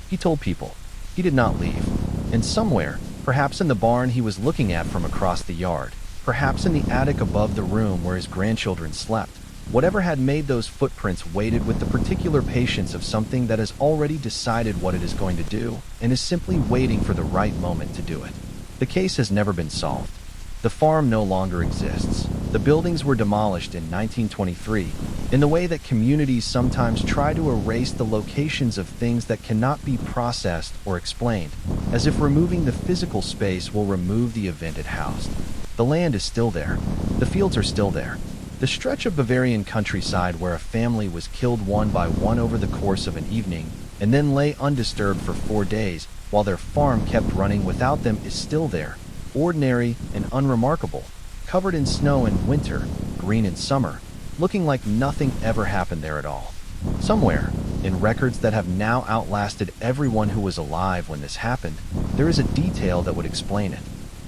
He told people. He did not leave. And somewhere, perhaps in the barn he was looking at from across the yard, perhaps in the attic above the room where his grandchildren slept, whatever had made those footprints waited with the particular patience of something that has already decided what it is going to do and is simply waiting for the right moment to do it. The case has never been solved. The farm no longer exists. The buildings were demolished in 1923, in the way that communities sometimes try to erase the locations of things that cannot be processed or explained, as if removing the physical space will remove the event it housed. The land is still there. The fields are still there. The stretch of Bavarian countryside where a family was killed one by one over the course of an evening, and then lay undisturbed for 4 days, while their farm kept running without them is still there. Ordinary and unremarkable, covered in snow in winter, green in summer, looking like nothing ever happened there at all. Somewhere, in records that have now outlasted everyone who was alive when this happened, there is a detail that would explain it.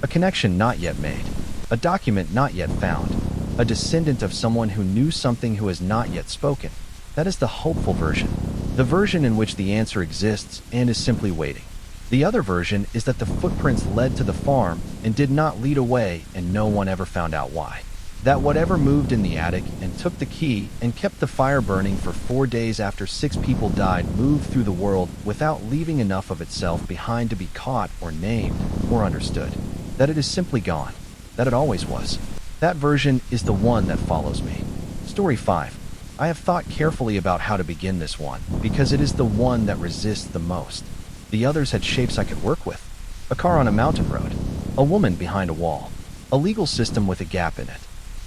A connection not yet made. A document not yet found. A descendant of someone who knew something who has not yet spoken. That is the hopeful version. The version in which the answer exists and is simply waiting. The other version is that the footprints led to the farm and did not lead away and no one ever found out why. That whatever moved in the attic and took the key and kept the fire burning for 4 days after 6 people died moved through the world without leaving enough of itself behind to be caught or named or understood. That it is simply gone. That it always was. That version is the one that follows me. Story 5. I have thought carefully about how to begin this one because it is the one that resists the most. The others had shapes I could work with. A car on a mountain road. A woman behind a wall. A legal system with a gap in it.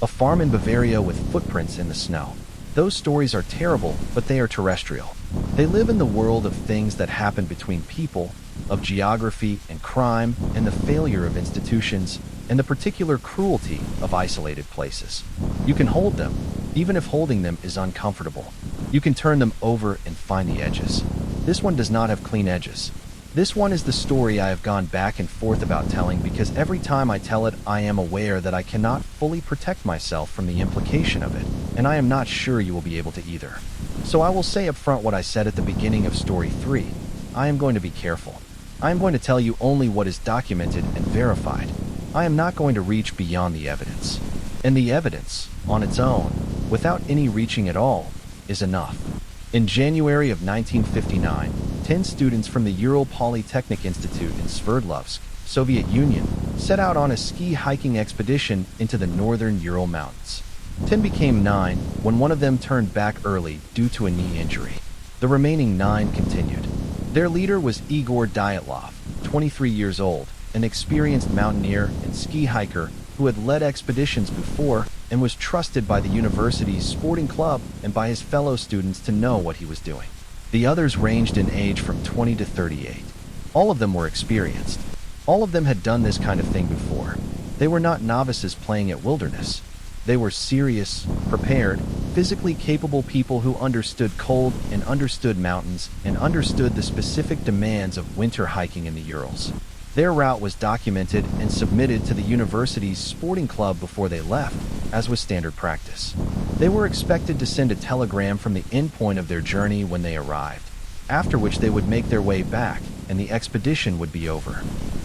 A farm in Bavaria with footprints in the snow. Those stories are terrible, but they are terrestrial. They live in the world of things that happen between people, of geography and crime, and the failure of institutions, and the particular cruelty of isolated places. You can hold them, even if holding them is uncomfortable. You can turn them over and find the edges. This one does not have clean edges. This one is the story I have gone back and forth about telling because every time I tell it, I am aware that I cannot fully protect myself from the implication of it, and I am not sure you will be able to either. So I will say up front what I said at the beginning of story 3. I am going to be careful. I am going to tell you only what is documented and verified. I am not going to reach beyond the evidence. And the evidence, on its own, without any reaching at all, is enough. In January of 1959, 10 students from the Ural Polytechnic Institute in Sverdlovsk, Soviet Union, set out on a ski hiking expedition into the northern Ural Mountains. 10 became 9 when one of them turned back early due to a knee injury. The remaining 9 continued. Their leader was Igor Dyatlov, 23 years old, an experienced mountaineer and ski hiker who had led expeditions before and was trusted by the university's sporting club and by his fellow students to know what he was doing. The others ranged in age from 20 to 38. All of them were experienced. All of them had done this kind of thing before. They were not novices playing at wilderness. They were serious, prepared, physically capable people who understood cold and understood mountains and understood the specific demands of winter hiking in the Urals. Their route was documented and submitted to the university's sporting club before they left, as was standard practice. They were expected to send a telegram from the endpoint of their journey when they arrived, after which they would make their way back, and the expedition would be over.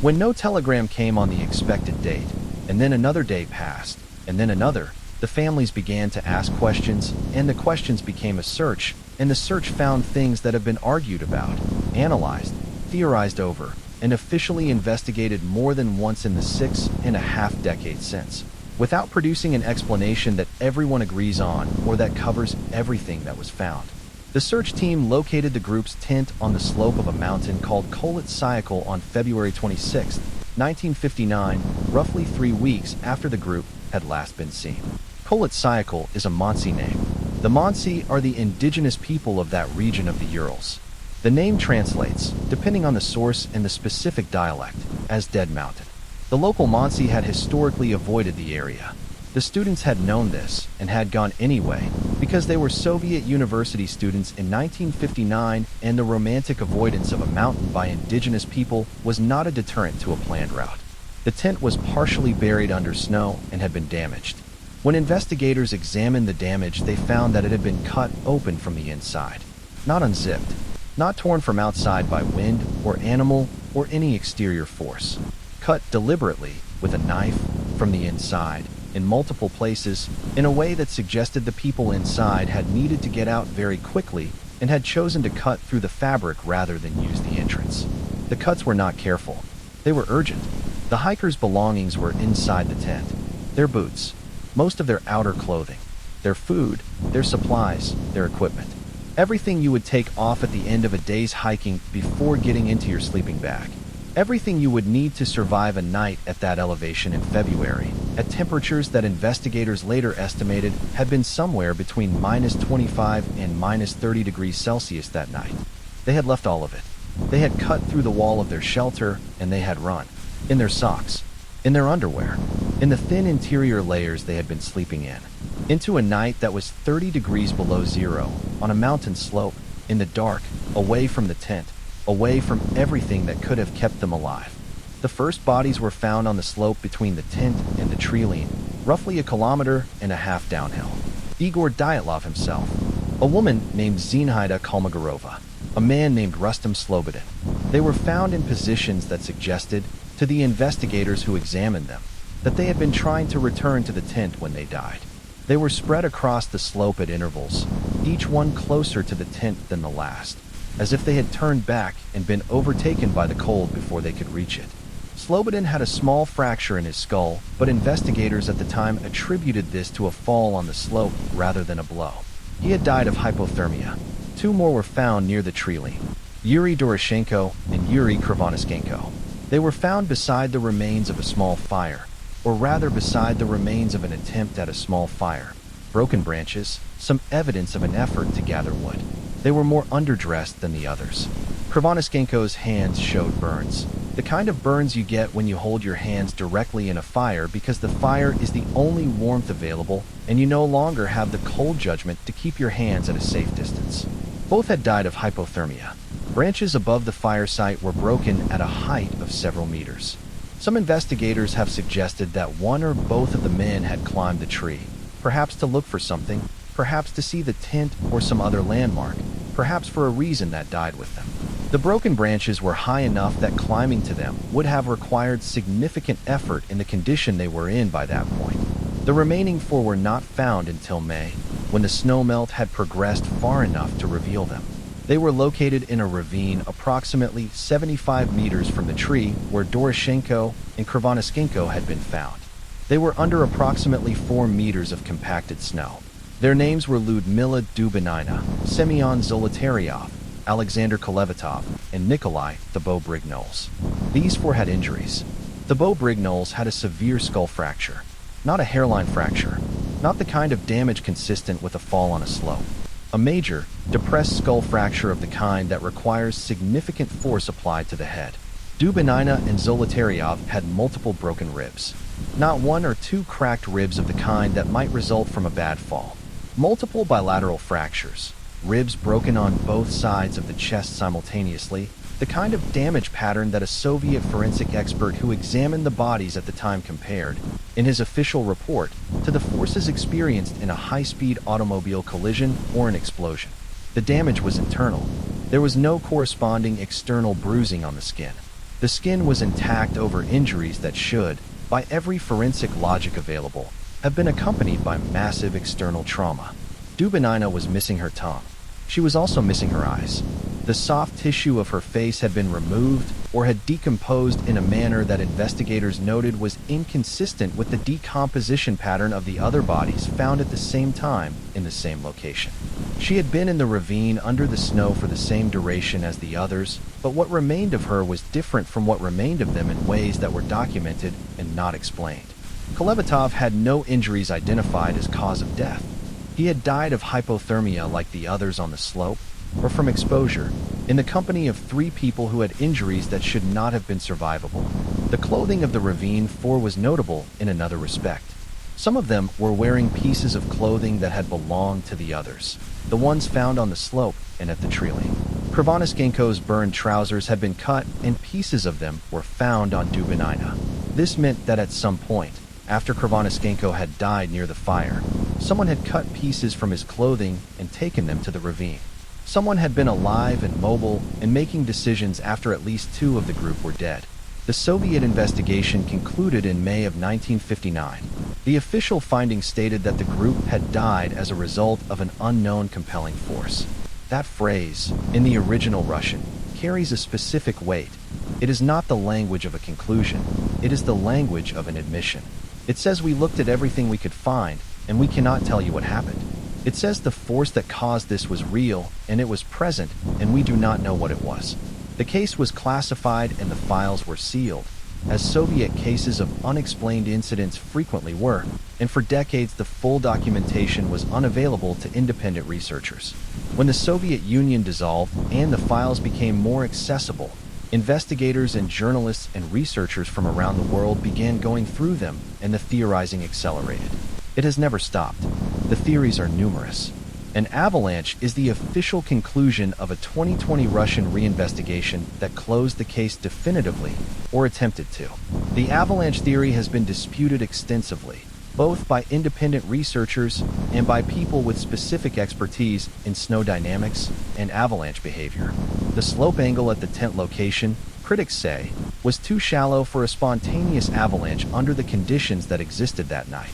When no telegram came on the expected date, and then another day passed, and then another, the families began to ask questions, and the questions became a search, and the search found things that have been argued about, analyzed, theorized over, and officially investigated more than once in the 6.5 decades since, without producing an explanation that everyone agrees on or that covers everything that was found. The search team located the group's tent on the slope of a mountain called Bonechill on February 26, 1959, roughly 3 weeks after the group had last been seen. Bonechill is a Mansi name. The Mansi are the indigenous people of that region of the Urals. The name translates, depending on the source and the specific dialect, as Dead Mountain. The local Mansi had historically avoided the area. The students had known this and had gone anyway because they were Soviet university students in 1959, and the romantic avoidance of a mountain by indigenous people was not a deterrent to a planned route. The tent was partially buried under snow and had been damaged. When investigators examined the damage, they found that it had been cut open from the inside, not unzipped, not torn from outside by wind or animal or any exterior force. Cut deliberately with a knife from the inside in multiple places in a way that suggested the people inside had needed to get out very quickly and had chosen to cut through the fabric rather than use the entrance. The cuts were not careful. They were urgent. The hikers' belongings were inside the tent. Their boots, most of their outer clothing, their food, their supplies, their equipment. Everything you would take off at the end of a day's hiking before getting into your sleeping bag. Everything you would need to survive a night at that elevation in February, at temperatures that investigators later estimated had been somewhere between -25 and -30 degrees Celsius that night. They had left all of it. They had cut through the wall of their shelter, and they had run. In their socks, in their underwear, in the thin interior layers they had been sleeping in, into a night that was 30 degrees below zero, on a mountain slope, in the dark, away from the tent, away from everything that could have kept them alive. The first bodies were found on the slope between the tent and the tree line, roughly 1.5 kilometers downhill. Igor Dyatlov himself, a woman named Zinaida Kolmogorova, a man named Rustam Slobodin. They were found in positions that suggested, to the investigators who examined them, that they had been trying to return to the tent when they died. They were spread across the slope at intervals, each one closer to the tent than the last, as if they had turned back and been overtaken by the cold before they could reach it. Slobodin had a small fracture in his skull, but investigators at the time attributed this to a fall on the slope rather than a blow. He had died of hypothermia. 2 more were found near the tree line, Yuri Doroshenko and Yuri Krivonischenko. They were found beside the remains of a small fire, or rather beside the remains of an attempt at a small fire. Broken branches, some evidence of an effort to gather wood. They were more underdressed than the others. Krivonischenko's hands showed burns, the kind of burns you get when you hold your hands directly in a fire because the fire is the only warmth available and you no longer have the cold judgment to keep your hands at a safe distance. Both had died of hypothermia. Branches above the fire site were broken at a height of several meters. Some investigators have suggested that one or both of the men had climbed the tree, perhaps to look for something, perhaps to see the tent or some other landmark, perhaps for a reason that died with them. The broken branches were high enough that climbing to them would have required significant effort in the condition they were in by that point. The remaining 4 were not found until May, when the snowmelt had progressed far enough to reveal them. They were located in a ravine approximately 75 meters from the tree where Doroshenko and Krivonischenko had been found. They were under approximately 4 meters of compacted snow. Their names were Ludmila Dubinina, Semyon Zolotaryov, Alexander Kolevatov, and Nikolai Thibaut Brignoles. These 4 had injuries. Thibaut Brignoles had a severe skull fracture, not a hairline fracture, not the kind of damage consistent with a fall on a slope. A major, depressed skull fracture of the kind that requires significant force applied to the head. Dubinina and Zolotaryov had multiple broken ribs. Not 1 or 2 cracked ribs of the kind that might result from a bad fall. Multiple bilateral fractures, ribs broken on both sides of the chest simultaneously, the kind of damage pattern that a Soviet forensic expert who examined the bodies at the time compared, in his official report, to the forces experienced in a high-speed automobile collision or an explosion. The damage was internal. There was no corresponding external bruising on the skin. The skin was intact over injuries that should, by every forensic logic available, have been accompanied by massive external trauma. Dubinina was missing her tongue. She was also missing her eyes. The soft tissue of her face had been removed or had decomposed in a manner that investigators noted was inconsistent with the decomposition pattern of the other bodies found at the same time in the same location. She had been in the ravine under the snow for the same duration as the others, but what remained of her was different from what remained of them in ways that were documented and not explained. Kolevatov had no injuries identified as cause of death. He had died of hypothermia like the others on the slope, or from exposure, in the company of 3 people who had injuries that should not have been survivable. The clothing of the ravine 4 was notable in another respect. Some of them were wearing pieces of clothing that had belonged to the others, the ones found on the slope and at the trailing. Krivonischenko's burned trousers had been cut, and pieces of them were found on Dubinina. This meant that at some point, after Krivonischenko had died near the fire, someone had cut pieces from his clothing and taken them to the ravine. Someone had been alive and mobile and making decisions after at least 2 of the group were dead. The Soviet investigation concluded in May of 1959. The official findings stated that the group had died as a result of an unknown compelling force. That phrase, in the original Russian, carries a specific weight. It is not the language of a conclusion. It is the language of an admission. It says we looked at everything we could find, and we cannot tell you what happened. It says the force that caused this was real, and it was present, and we do not know what it was. The case was classified and the files were sealed, as Soviet cases of unexplained incidents frequently were, and for decades the full documentation was unavailable to independent researchers. When the Soviet Union dissolved and the files became more accessible, investigators and journalists and researchers from around the world began going through them, and the theorizing accelerated. It has never stopped. The theories are numerous. An avalanche is the official conclusion of a 2020 Russian reinvestigation that closed the case definitively, or attempted to. The avalanche theory has been disputed extensively, both by independent researchers and by people with specific expertise in snow dynamics and avalanche behavior. The slope angle at the tent location, critics say, was too shallow for a spontaneous avalanche under the conditions that existed that night.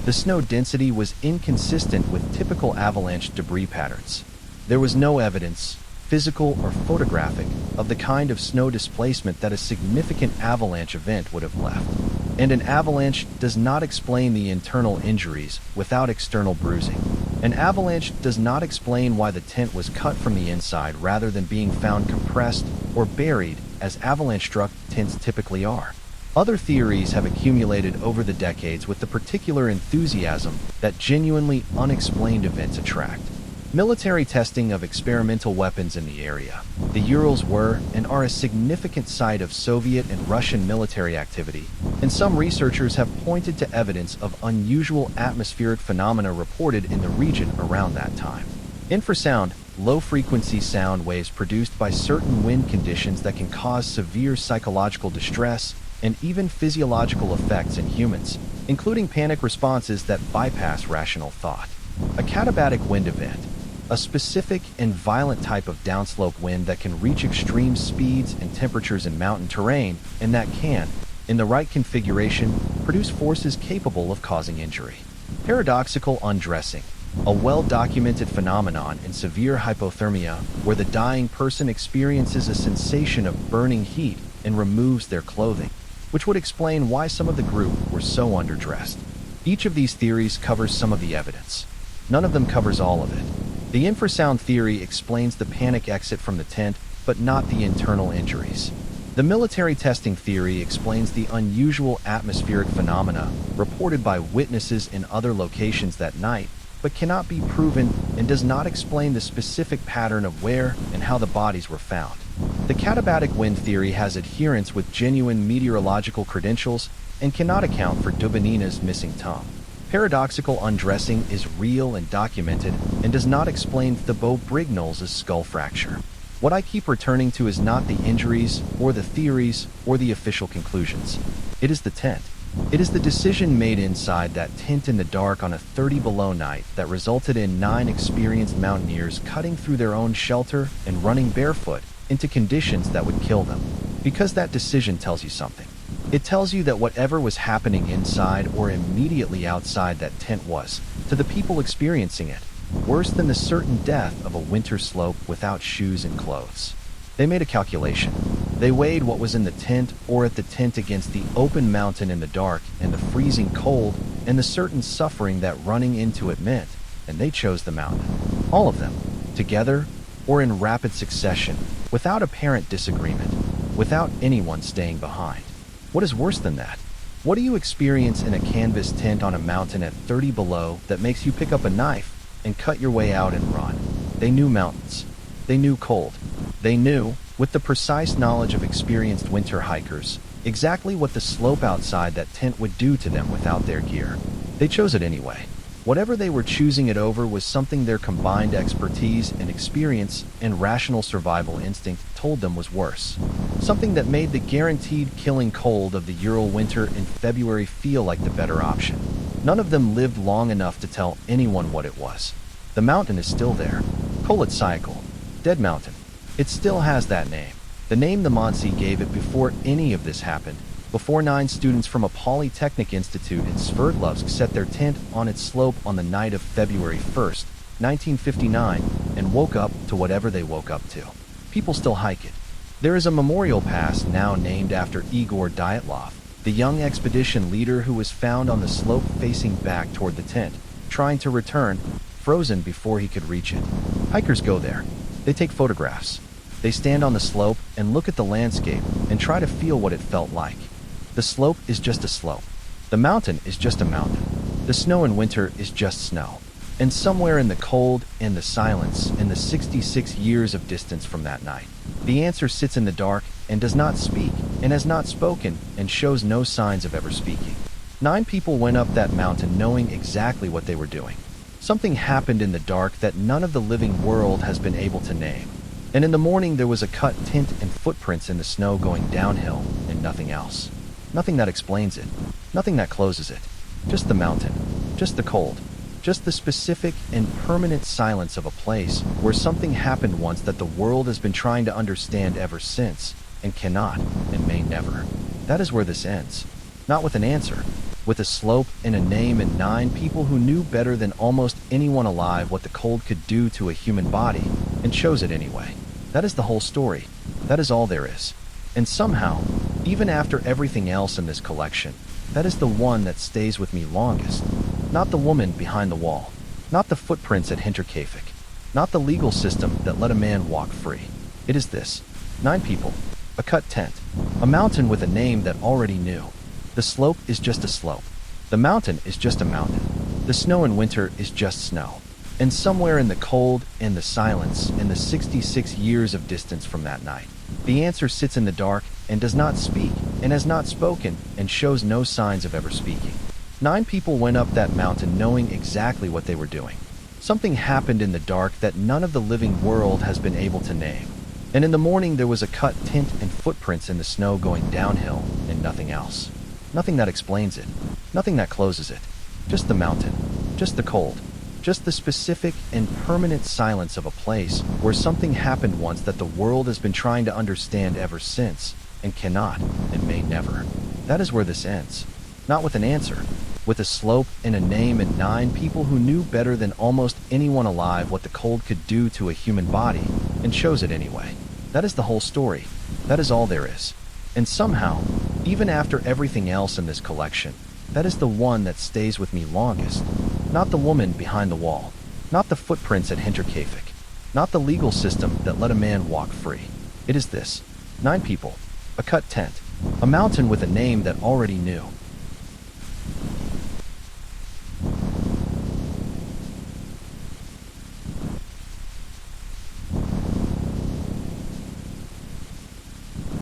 The snow density was inconsistent with typical avalanche debris patterns. There was no evidence, physical or photographic, of the kind of snow displacement that a significant avalanche event would have left. And an avalanche does not explain the internal injuries without external bruising. An avalanche does not explain why the tent was cut from the inside rather than being found compressed or buried as avalanche-struck tents typically are. Other theories have accumulated over the decades with the particular enthusiasm that genuinely unexplained events attract. Military testing of experimental weapons in the area. The Urals were and are a significant site of Soviet and Russian military activity, and some researchers have pointed to evidence of unusual atmospheric phenomena reported in the region around that time. Infrasound, low-frequency sound waves produced by certain wind conditions that can cause severe psychological distress and even physiological effects in humans, including panic responses that bypass rational thought. A katabatic wind event, a specific and violent type of downslope wind that can reach extreme speeds and temperatures in mountain terrain, and that can, in the right configuration, produce forces capable of causing injury. Paradoxical undressing, a well-documented phenomenon in severe hypothermia where the dying person experiences a sensation of burning heat and removes their clothing, which would explain why some of the group were so underdressed. Each of these theories covers some of the evidence. None of them covers all of it. The infrasound theory explains the panic exit from the tent, but not the internal injuries. The military testing theory explains the unusual atmospheric phenomena reported by witnesses in other locations that night, but cannot be proven and does not explain the specific pattern of where and how the bodies were found. The katabatic wind theory has adherents with genuine meteorological credentials and cannot account for Dubinina's missing tongue. Paradoxical undressing is real and documented and does not explain Thibaut Brignol's skull fracture. What I keep returning to is not the injuries or the theories or the official conclusions. It is the tent. It is the decision made inside that tent in the dark on a 30 below night that resulted in 9 experienced mountaineers cutting through their own shelter and running barefoot into conditions that would kill them. Because that decision tells you something. It tells you that whatever was happening inside or immediately outside that tent was, to the people experiencing it, worse than the certain death of a winter slope without shoes and clothes. They made a calculation. They weighed what was in the tent or at the tent against the open mountain in the dark and the freezing cold and the certain suffering that running into it meant, and they chose the mountain. All of them, together or in rapid succession, without apparent disagreement, without anyone staying behind. What is worse than that? What do you experience in a canvas tent on a mountain at 30 below that makes you pick up a knife and cut your way out and run? They knew mountains. They knew cold. They knew, with the precise knowledge of experienced winter hikers, exactly what the slope outside that tent would do to them without their gear. They chose it anyway. Whatever they were choosing it over was something their combined expertise and experience and rational survival instinct told them was worse. Something that made the guaranteed killing cold of the Ural winter in February feel like the better option. None of them lived long enough to tell anyone what it was. The mountain is still there. Koletsyakal. Dead Mountain. It still has that name. The name the Monsi gave it before any of this happened, before 9 students from a Polytechnic Institute in Sverdlovsk set their tent on its slope on the night of February 1st, 1959, and woke up to whatever they woke up to. People still hike it. There is a memorial pass now named after Igor Dyatlov, the young expedition leader who was found on the slope facing back toward the tent, trying to return, frozen before he could reach it. Hikers go there. They take photographs. They stand on the slope and look at the landscape and try to feel what it felt like. The slope is just a slope. The mountain is just a mountain. The snow in winter is just snow. And somewhere in the cold and the silence and the 66 years of distance from that night, the answer sits in the dark and does not speak and has not spoken and shows no signs of ever speaking. 9 people went up that mountain knowing exactly what they were doing. Something happened in the dark that none of the living world has been able to name. And in the morning there was a cut tint and footprints in the snow going downhill and nothing else. Nothing that explains it. Nothing that closes it. Just the mountain. Just the cold. Just the specific and permanent silence of a place where something happened once that the world has been trying to understand ever since and cannot and may never. That is where this ends. Not with an answer. With a slope and a name and 9 people who knew better than almost anyone alive what the cold could do to a human body, and chose it anyway. That is the whole story. That is all there is. And somehow, even after everything else in this collection, that is the one that stays with me longest. Not the woman behind the wall. Not the footprints at Hinterkaifeck. Not the legal system that let a man walk free. It is this. 9 people. A cut tent. A mountain with a name that already knew. The slope is just a slope. The mountain is just a mountain. The snow in winter is just snow. And somewhere in the cold and the silence and the 66 years of distance from that night, the answer sits in the dark and does not speak and has not spoken and shows no signs of ever speaking. 9 people went up that mountain knowing exactly what they were doing. Something happened in the dark that none of the living world has been able to name. And in the morning there was a cut tint and footprints in the snow going downhill and nothing else. Nothing that explains it. Nothing that closes it. Just the mountain. Just the cold. Just the specific and permanent silence of a place where something happened once that the world has been trying to understand ever since and cannot and may never. That is where this ends. Not with an answer. With a slope and a name and 9 people who knew better than almost anyone alive what the cold could do to a human body, and chose it anyway. That is the whole story. That is all there is. And somehow, even after everything else in this collection, that is the one that stays with me longest. Not the woman behind the wall. Not the footprints at Hinterkaifeck. Not the legal system that let a man walk free. It is this. 9 people. A cut tent. A mountain with a name that already knew.